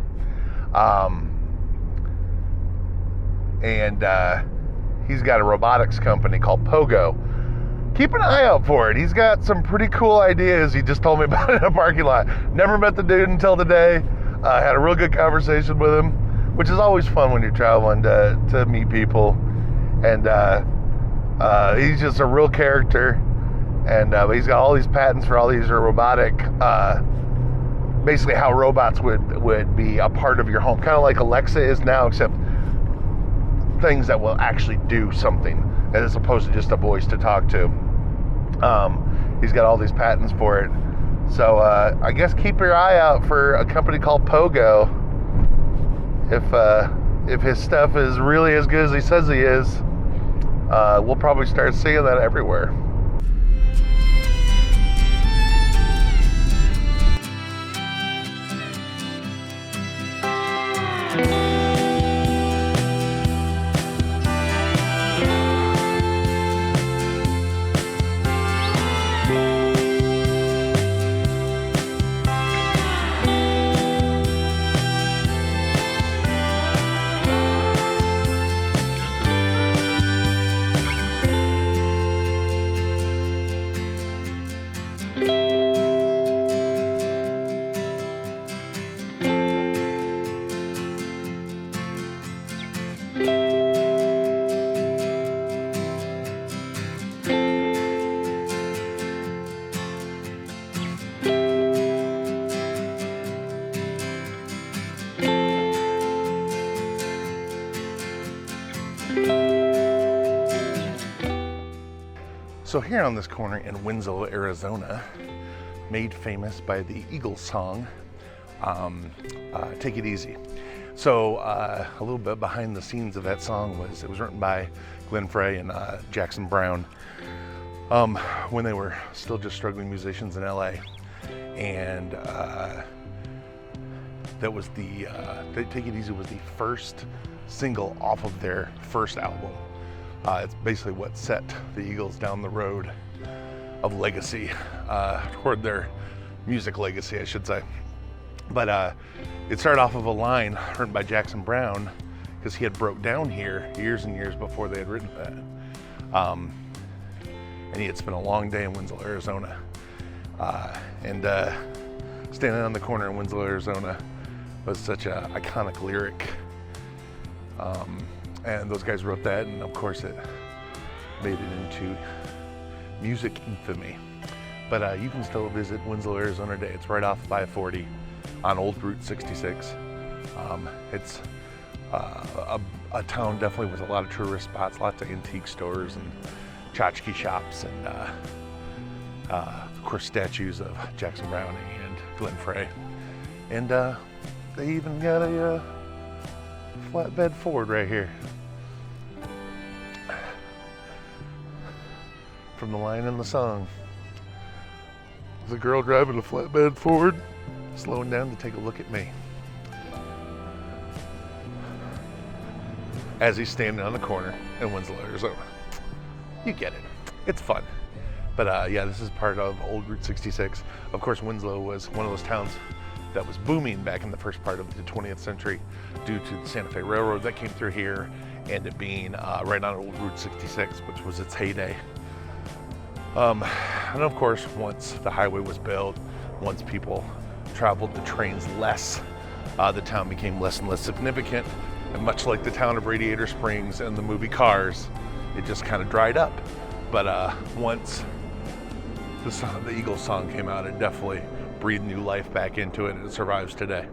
And he's got a robotics company called Pogo. Keep an eye out for it. He's got some pretty cool ideas. He just told me about it in a parking lot. Never met the dude until today. Had a real good conversation with him, which is always fun when you're traveling to meet people. And he's just a real character. And he's got all these patents for all these robotic, basically how robots would be a part of your home. Kind of like Alexa is now, except things that will actually do something as opposed to just a voice to talk to. He's got all these patents for it. So I guess keep your eye out for a company called Pogo. If his stuff is really as good as he says he is, we'll probably start seeing that everywhere. So here on this corner in Winslow, Arizona, made famous by the Eagles song, Take It Easy. So a little bit behind the scenes of that song was, it was written by Glenn Frey and Jackson Brown when they were still just struggling musicians in LA. and that was the Take It Easy was the first single off of their first album. It's basically what set the Eagles down the road of legacy, toward their music legacy, I should say. But it started off of a line written by Jackson Browne, because he had broke down here years and years before they had written that. And he had spent a long day in Winslow, Arizona. And Standing on the Corner in Winslow, Arizona was such an iconic lyric. And those guys wrote that, and of course it made it into music infamy. But you can still visit Winslow, Arizona today. It's right off of I-40 on Old Route 66. It's a town definitely with a lot of tourist spots, lots of antique stores and tchotchke shops, and of course statues of Jackson Browne and Glenn Frey. And they even got a flatbed Ford right here. From the line in the song. There's a girl driving a flatbed Ford, slowing down to take a look at me. As he's standing on the corner in Winslow, Arizona. You get it. It's fun. But yeah, this is part of Old Route 66. Of course, Winslow was one of those towns that was booming back in the first part of the 20th century due to the Santa Fe Railroad that came through here, and it being right on Old Route 66, which was its heyday. And of course, once the highway was built, once people traveled the trains less, the town became less and less significant. And much like the town of Radiator Springs and the movie Cars, it just kind of dried up. But once the Eagles song came out, it definitely breathed new life back into it, and it survives today.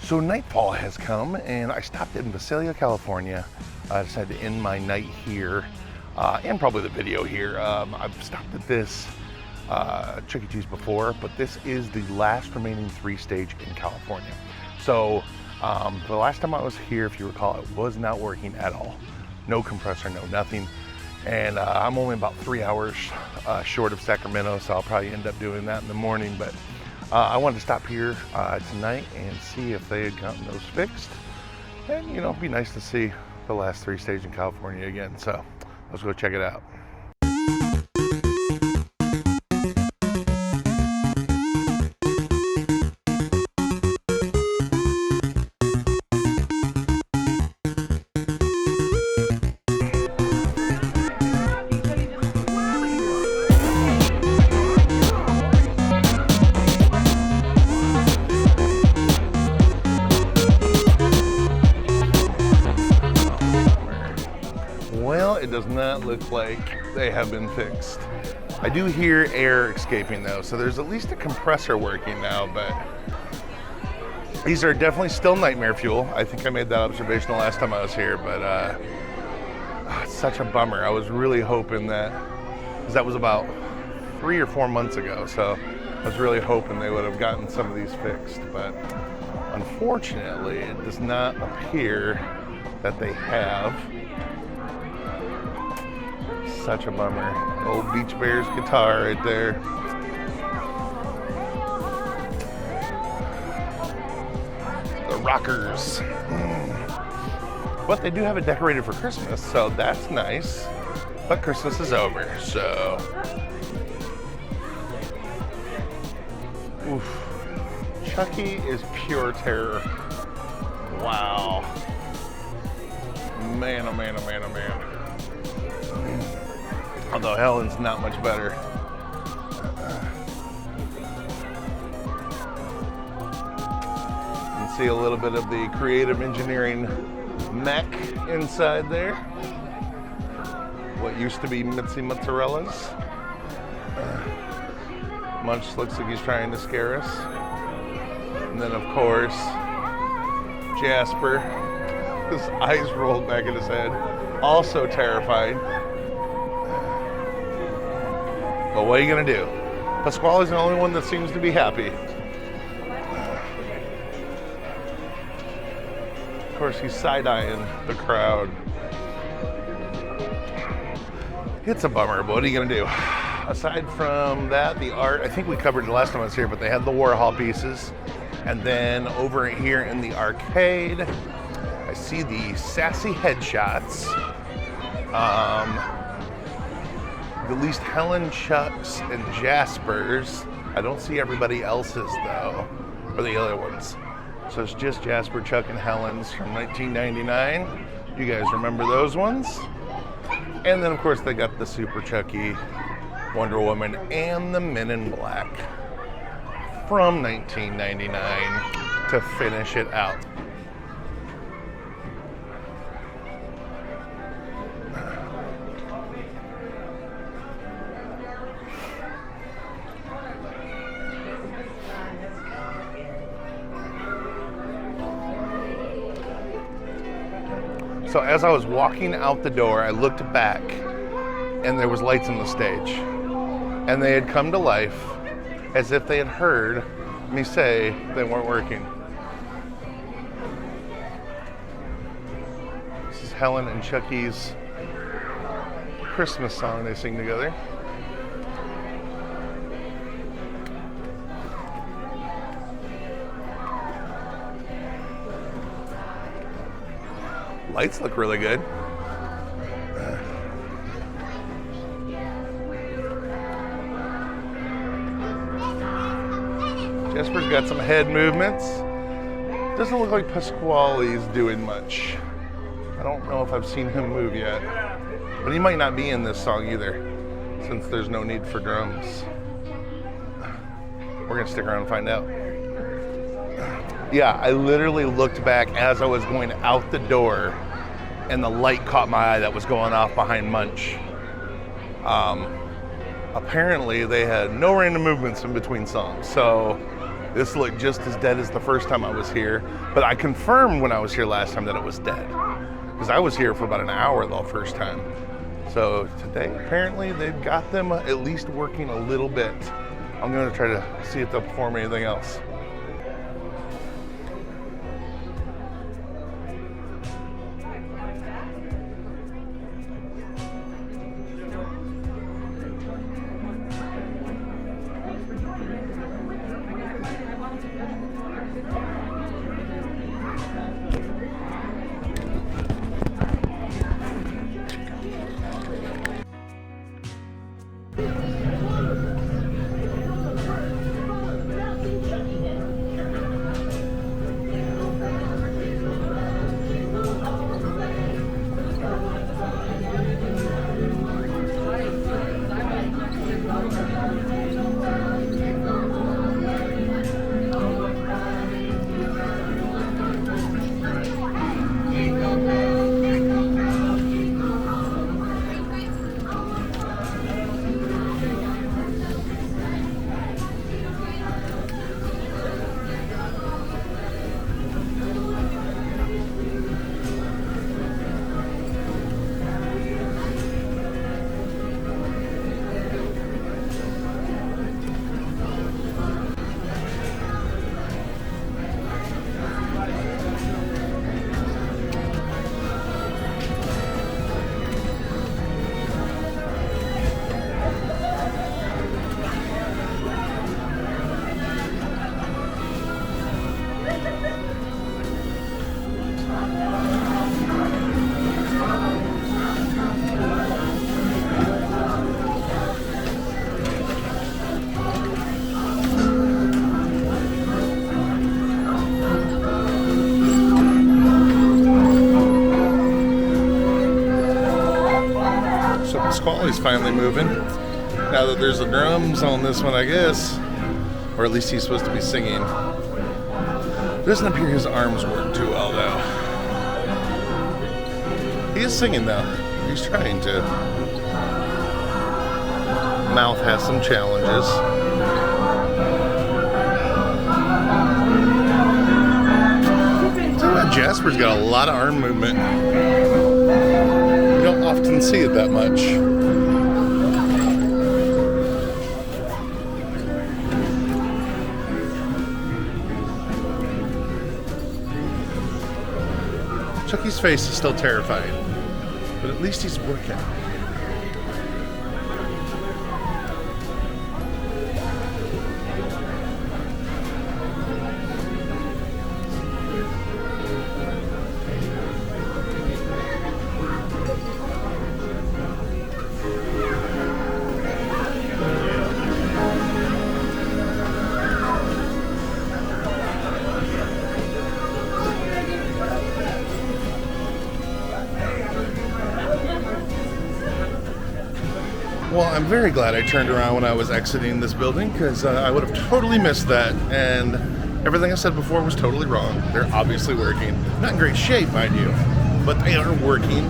So nightfall has come, and I stopped in Visalia, California. I decided to end my night here, and probably the video here. I've stopped at this Chuck E. Cheese before, but this is the last remaining 3-stage in California. So the last time I was here, if you recall, it was not working at all. No compressor, no nothing. And I'm only about 3 hours short of Sacramento, so I'll probably end up doing that in the morning. But I wanted to stop here tonight and see if they had gotten those fixed. And, you know, it'd be nice to see the last 3-stage in California again. So let's go check it out. Well, it does not look like they have been fixed. I do hear air escaping though, so there's at least a compressor working now, but these are definitely still nightmare fuel. I think I made that observation the last time I was here, but it's such a bummer. I was really hoping because that was about 3 or 4 months ago, so I was really hoping they would have gotten some of these fixed, but Unfortunately, it does not appear that they have. Such a bummer. Old Beach Bears guitar right there. The rockers. But they do have it decorated for Christmas, so that's nice. But Christmas is over, so. Oof. Chucky is pure terror. Wow. Man, oh man, oh man, oh man. Although Helen's not much better. You can see a little bit of the creative engineering mech inside there. What used to be Mitzi Mozzarella's. Munch looks like he's trying to scare us. And then, of course, Jasper, his eyes rolled back in his head, also terrified. But what are you gonna do? Pasquale's the only one that seems to be happy. Of course, he's side-eyeing the crowd. It's a bummer, but what are you gonna do? Aside from that, the art, I think we covered it last time I was here, but they had the Warhol pieces. And then over here in the arcade, I see the sassy headshots. At least Helen, Chuck's, and Jasper's. I don't see everybody else's though, or the other ones. So it's just Jasper, Chuck, and Helen's from 1999. You guys remember those ones? And then of course they got the Super Chucky, Wonder Woman, and the Men in Black from 1999 to finish it out. So as I was walking out the door, I looked back and there was lights on the stage. And they had come to life as if they had heard me say they weren't working. This is Helen and Chucky's Christmas song they sing together. Lights look really good. Jasper's got some head movements. Doesn't look like Pasquale's doing much. I don't know if I've seen him move yet. But he might not be in this song either, since there's no need for drums. We're gonna stick around and find out. Yeah, I literally looked back as I was going out the door and the light caught my eye that was going off behind Munch. Apparently they had no random movements in between songs, so this looked just as dead as the first time I was here, but I confirmed when I was here last time that it was dead, because I was here for about an hour the first time. So today, apparently they've got them at least working a little bit. I'm gonna try to see if they'll perform anything else. Pasquale's finally moving. Now that there's the drums on this one, I guess. Or at least he's supposed to be singing. Doesn't appear his arms work too well, though. He is singing, though. He's trying to. Mouth has some challenges. So Jasper's got a lot of arm movement. You don't often see it that much. Chucky's face is still terrifying, but at least he's working. Well, I'm very glad I turned around when I was exiting this building, because I would have totally missed that, and everything I said before was totally wrong. They're obviously working. Not in great shape, mind you, but they are working.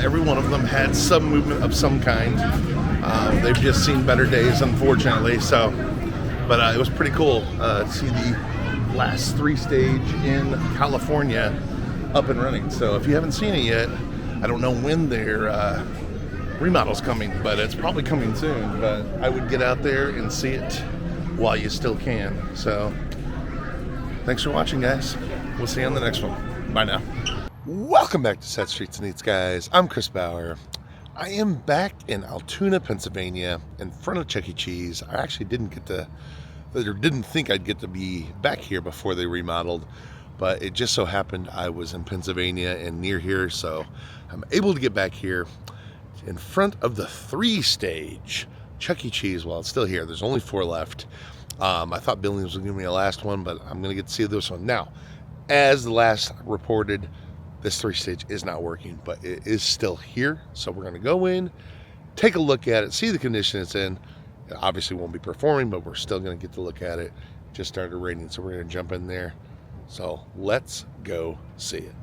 Every one of them had some movement of some kind. They've just seen better days, unfortunately, so, but it was pretty cool to see the last 3 stage in California up and running. So if you haven't seen it yet, I don't know when their remodel's coming, but it's probably coming soon. But I would get out there and see it while you still can. So thanks for watching, guys. We'll see you on the next one. Bye now. Welcome back to Set Streets and Eats, guys. I'm Chris Bauer. I am back in Altoona, Pennsylvania, in front of Chuck E. Cheese. I actually didn't think I'd get to be back here before they remodeled, but it just so happened I was in Pennsylvania and near here, so I'm able to get back here in front of the 3 stage Chuck E. Cheese while it's still here. There's only 4 left. I thought Billings was going to be the last one, but I'm going to get to see this one. Now, as the last reported, this 3 stage is not working, but it is still here. So we're going to go in, take a look at it, see the condition it's in. It obviously won't be performing, but we're still going to get to look at it. Just started raining, so we're going to jump in there. So let's go see it.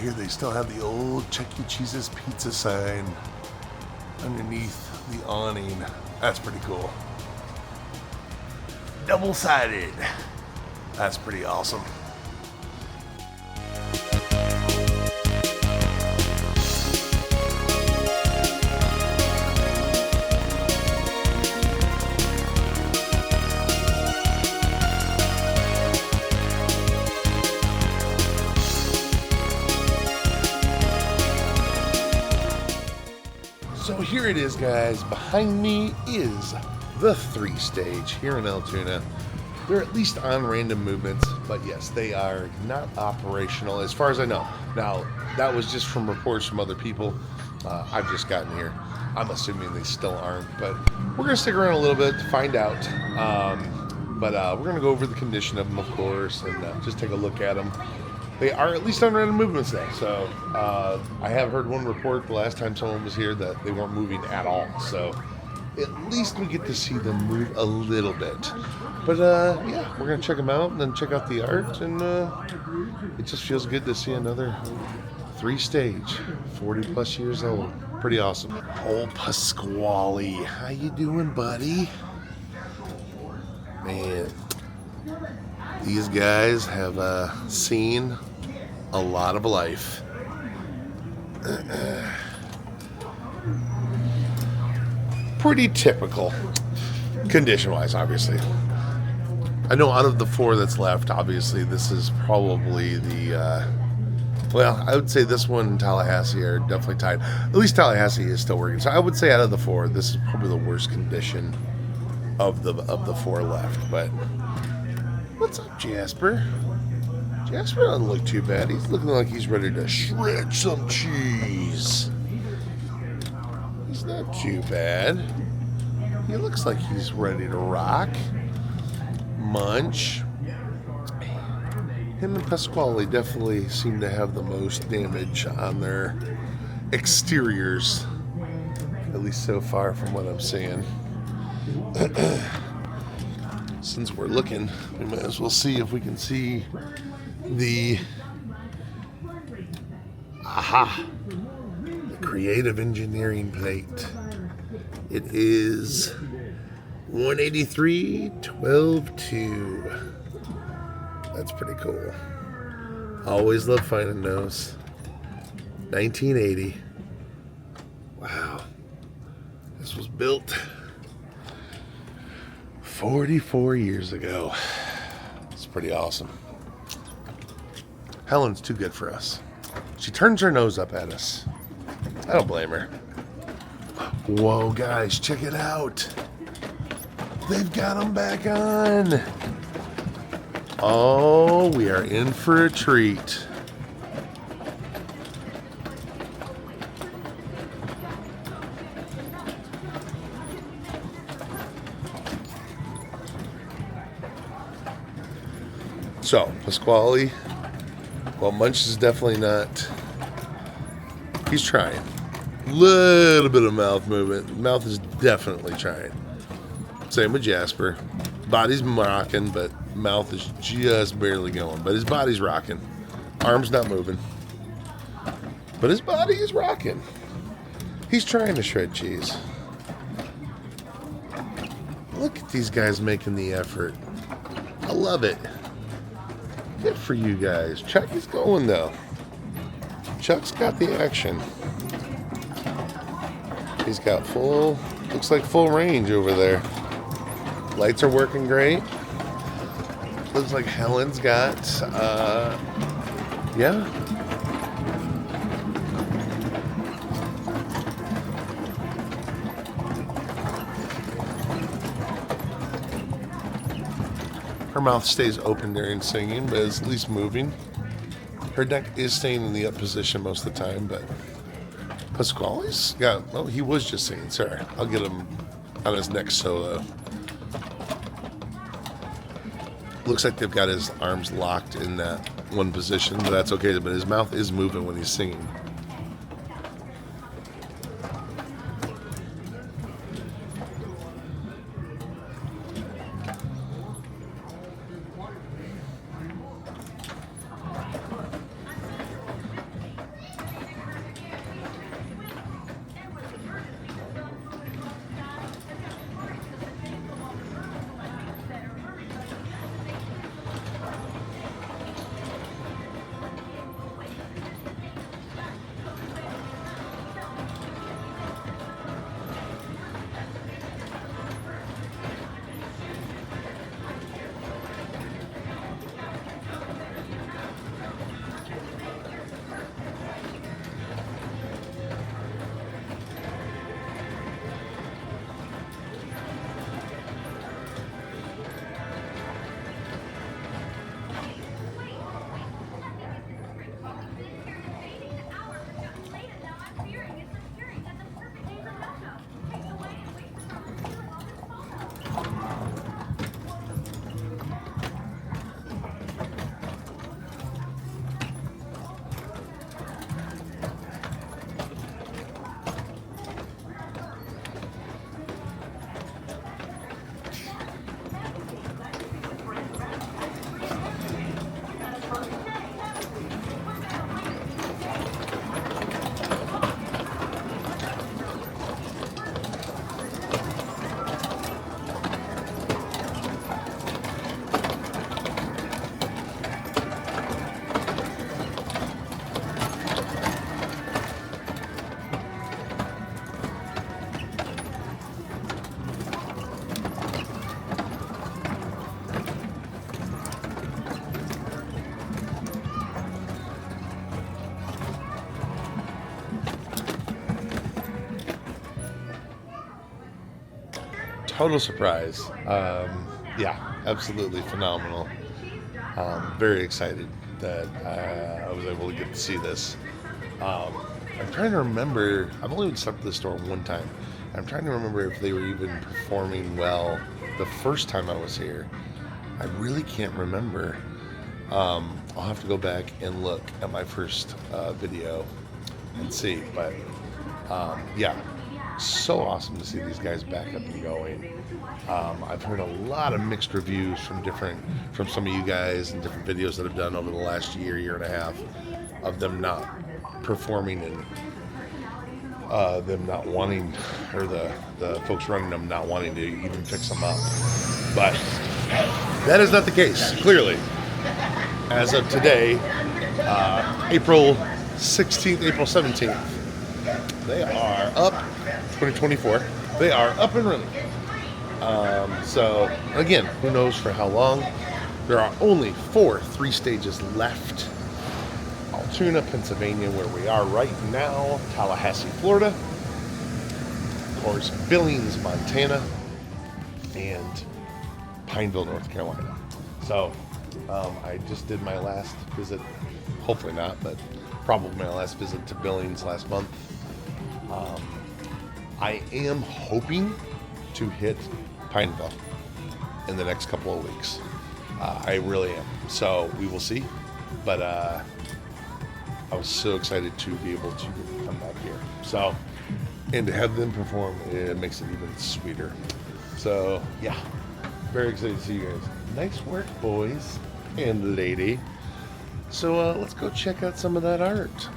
Here they still have the old Chuck E. Cheese's pizza sign underneath the awning. That's pretty cool. Double-sided. That's pretty awesome. So here it is, guys. Behind me is the 3 stage here in Altoona. They're at least on random movements, but yes, they are not operational as far as I know. Now, that was just from reports from other people. I've just gotten here. I'm assuming they still aren't, but we're going to stick around a little bit to find out. But we're going to go over the condition of them, of course, and just take a look at them. They are at least on random movements though, so I have heard one report the last time someone was here that they weren't moving at all. So at least we get to see them move a little bit. But yeah, we're gonna check them out and then check out the art, and it just feels good to see another 3-stage, 40 plus years old. Pretty awesome. Old Pasquale, how you doing, buddy? Man, these guys have seen a lot of life. Pretty typical, condition-wise, obviously. I know out of the 4 that's left, obviously, this is probably the, well, I would say this one and Tallahassee are definitely tied. At least Tallahassee is still working. So I would say out of the 4, this is probably the worst condition of the 4 left. But what's up, Jasper? Jasper doesn't look too bad. He's looking like he's ready to shred some cheese. He's not too bad. He looks like he's ready to rock. Munch. Him and Pasquale definitely seem to have the most damage on their exteriors, at least so far from what I'm seeing. Since we're looking, we might as well see if we can see the the creative engineering plate. It is 183-12-2. That's pretty cool. Always love finding those. 1980. Wow. This was built 44 years ago. It's pretty awesome. Helen's too good for us. She turns her nose up at us. I don't blame her. Whoa, guys, check it out. They've got them back on. Oh, we are in for a treat. So, Pasquale, well, Munch is definitely not. He's trying. Little bit of mouth movement. Mouth is definitely trying. Same with Jasper. Body's rocking, but mouth is just barely going. But his body's rocking. Arm's not moving. But his body is rocking. He's trying to shred cheese. Look at these guys making the effort. I love it. Good for you guys. Chuck is going though. Chuck's got the action. He's got full, looks like full range over there. Lights are working great. Looks like Helen's got, yeah. Her mouth stays open during singing, but is at least moving. Her neck is staying in the up position most of the time, but Pasquale's got, oh, he was just singing, sorry. I'll get him on his next solo. Looks like they've got his arms locked in that one position, but that's okay, but his mouth is moving when he's singing. total surprise. Yeah, absolutely phenomenal. Very excited that I was able to get to see this. I'm trying to remember, I've only stepped to the store one time. I'm trying to remember if they were even performing well the first time I was here. I really can't remember. I'll have to go back and look at my first video and see. But yeah, so awesome to see these guys back up and going. I've heard a lot of mixed reviews from some of you guys and different videos that I've done over the last year and a half of them not performing and them not wanting, or the folks running them not wanting to even fix them up. But that is not the case, clearly. As of today, April 16th, April 17th, they are up, 2024, they are up and running. So, again, who knows for how long. There are only 4 3 stages left. Altoona, Pennsylvania, where we are right now, Tallahassee, Florida, of course, Billings, Montana, and Pineville, North Carolina. So, I just did my last visit, hopefully not, but probably my last visit to Billings last month. I am hoping to hit Pineville in the next couple of weeks. I really am. So we will see. But I was so excited to be able to come back here. So, and to have them perform, it makes it even sweeter. So yeah, very excited to see you guys. Nice work, boys and lady. So let's go check out some of that art.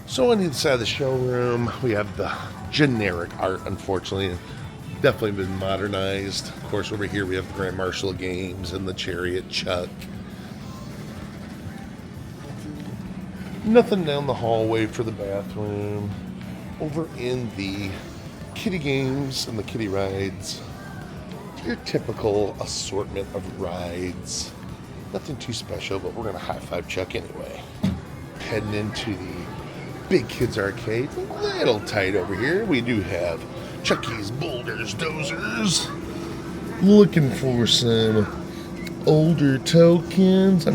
So on the inside of the showroom, we have the generic art, unfortunately. Definitely been modernized. Of course, over here we have the Grand Marshal Games and the Chariot Chuck. Nothing down the hallway for the bathroom. Over in the kiddie games and the kiddie rides, your typical assortment of rides. Nothing too special, but we're going to high-five Chuck anyway. Heading into the Big Kids Arcade. A little tight over here. We do have Chucky's Boulders Dozers. Looking for some older tokens.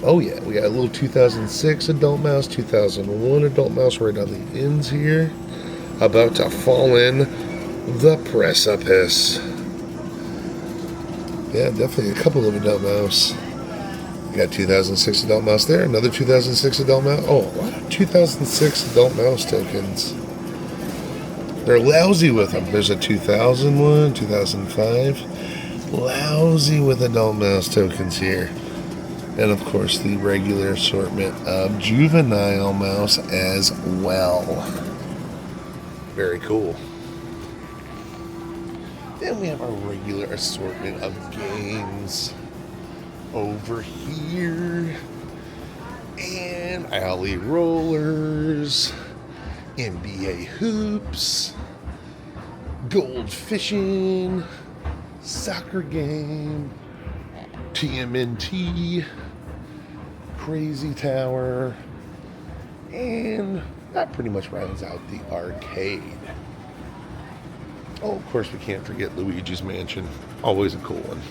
Oh yeah, we got a little 2006 Adult Mouse, 2001 Adult Mouse right on the ends here. About to fall in the precipice. Yeah, definitely a couple of Adult Mouse. We got 2006 Adult Mouse there, another 2006 Adult Mouse. Oh, a lot of 2006 Adult Mouse tokens. They're lousy with them. There's a 2001, 2005. Lousy with Adult Mouse tokens here. And of course the regular assortment of Juvenile Mouse as well. Very cool. Then we have our regular assortment of games over here. And alley rollers, NBA hoops, gold fishing, soccer game, TMNT, Crazy Tower, and that pretty much rounds out the arcade. Oh, of course we can't forget Luigi's Mansion. Always a cool one.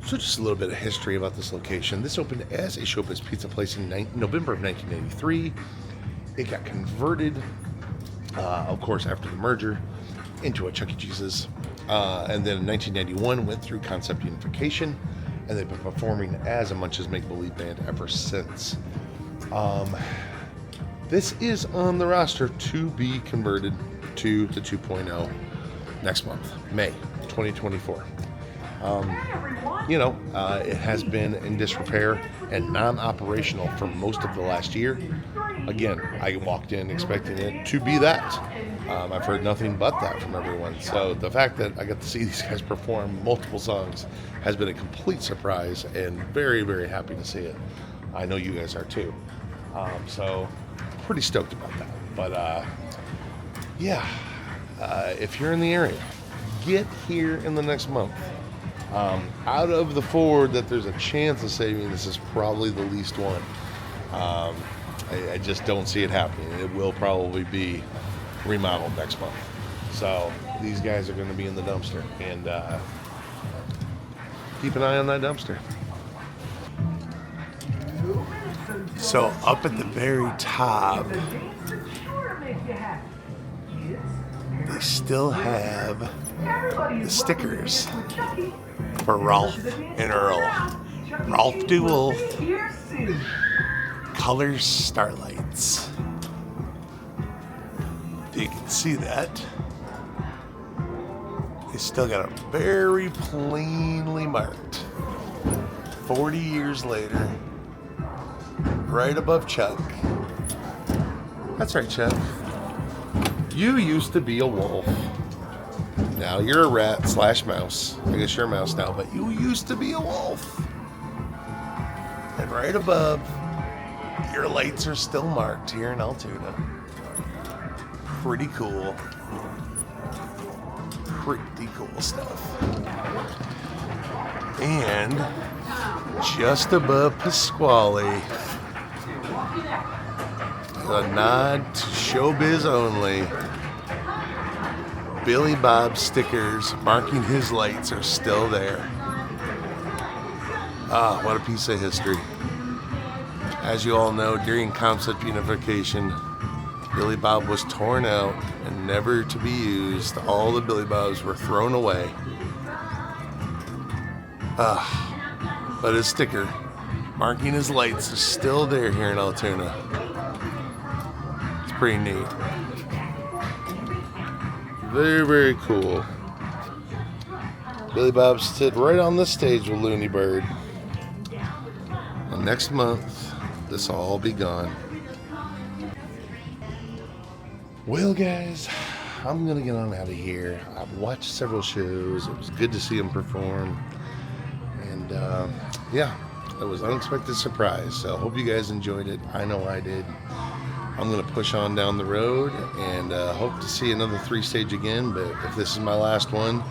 So just a little bit of history about this location. This opened as a Showbiz Pizza place in November of 1983. It got converted, of course, after the merger, into a Chuck E. Cheese's. And then in 1991 went through concept unification, and they've been performing as a Munch's Make Believe band ever since. This is on the roster to be converted to the 2.0 next month, May 2024. It has been in disrepair and non-operational for most of the last year. Again, I walked in expecting it to be that. I've heard nothing but that from everyone. So the fact that I got to see these guys perform multiple songs has been a complete surprise, and very, very happy to see it. I know you guys are too. So pretty stoked about that. But if you're in the area, get here in the next month. Out of the 4 that there's a chance of saving, this is probably the least one. I just don't see it happening. It will probably be remodeled next month. So these guys are going to be in the dumpster, and keep an eye on that dumpster. So up at the very top, they still have the stickers for Ralph and Earl. Ralph DeWolf, Colors Starlights. If you can see that, they still got it very plainly marked. 40 years later, right above Chuck. That's right, Chuck. You used to be a wolf. Now you're a rat / mouse. I guess you're a mouse now, but you used to be a wolf. And right above, your lights are still marked here in Altoona. Pretty cool. Pretty cool stuff. And just above Pasquale, a nod to Showbiz Only. Billy Bob stickers marking his lights are still there. Ah, what a piece of history. As you all know, during concept unification, Billy Bob was torn out and never to be used. All the Billy Bobs were thrown away. But his sticker marking his lights is still there here in Altoona. It's pretty neat. Very, very cool. Billy Bob stood right on the stage with Looney Bird. And next month, this will all be gone. Well, guys, I'm going to get on out of here. I've watched several shows. It was good to see them perform. And, it was an unexpected surprise. So I hope you guys enjoyed it. I know I did. I'm going to push on down the road and hope to see another 3-stage again. But if this is my last one,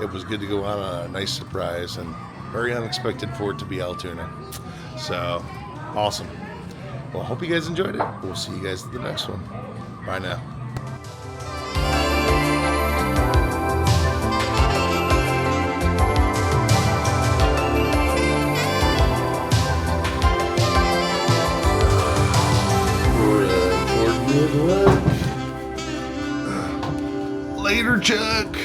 it was good to go on a nice surprise and very unexpected for it to be Altoona. So, awesome. Well, I hope you guys enjoyed it. We'll see you guys at the next one. Bye now. Later, Chuck.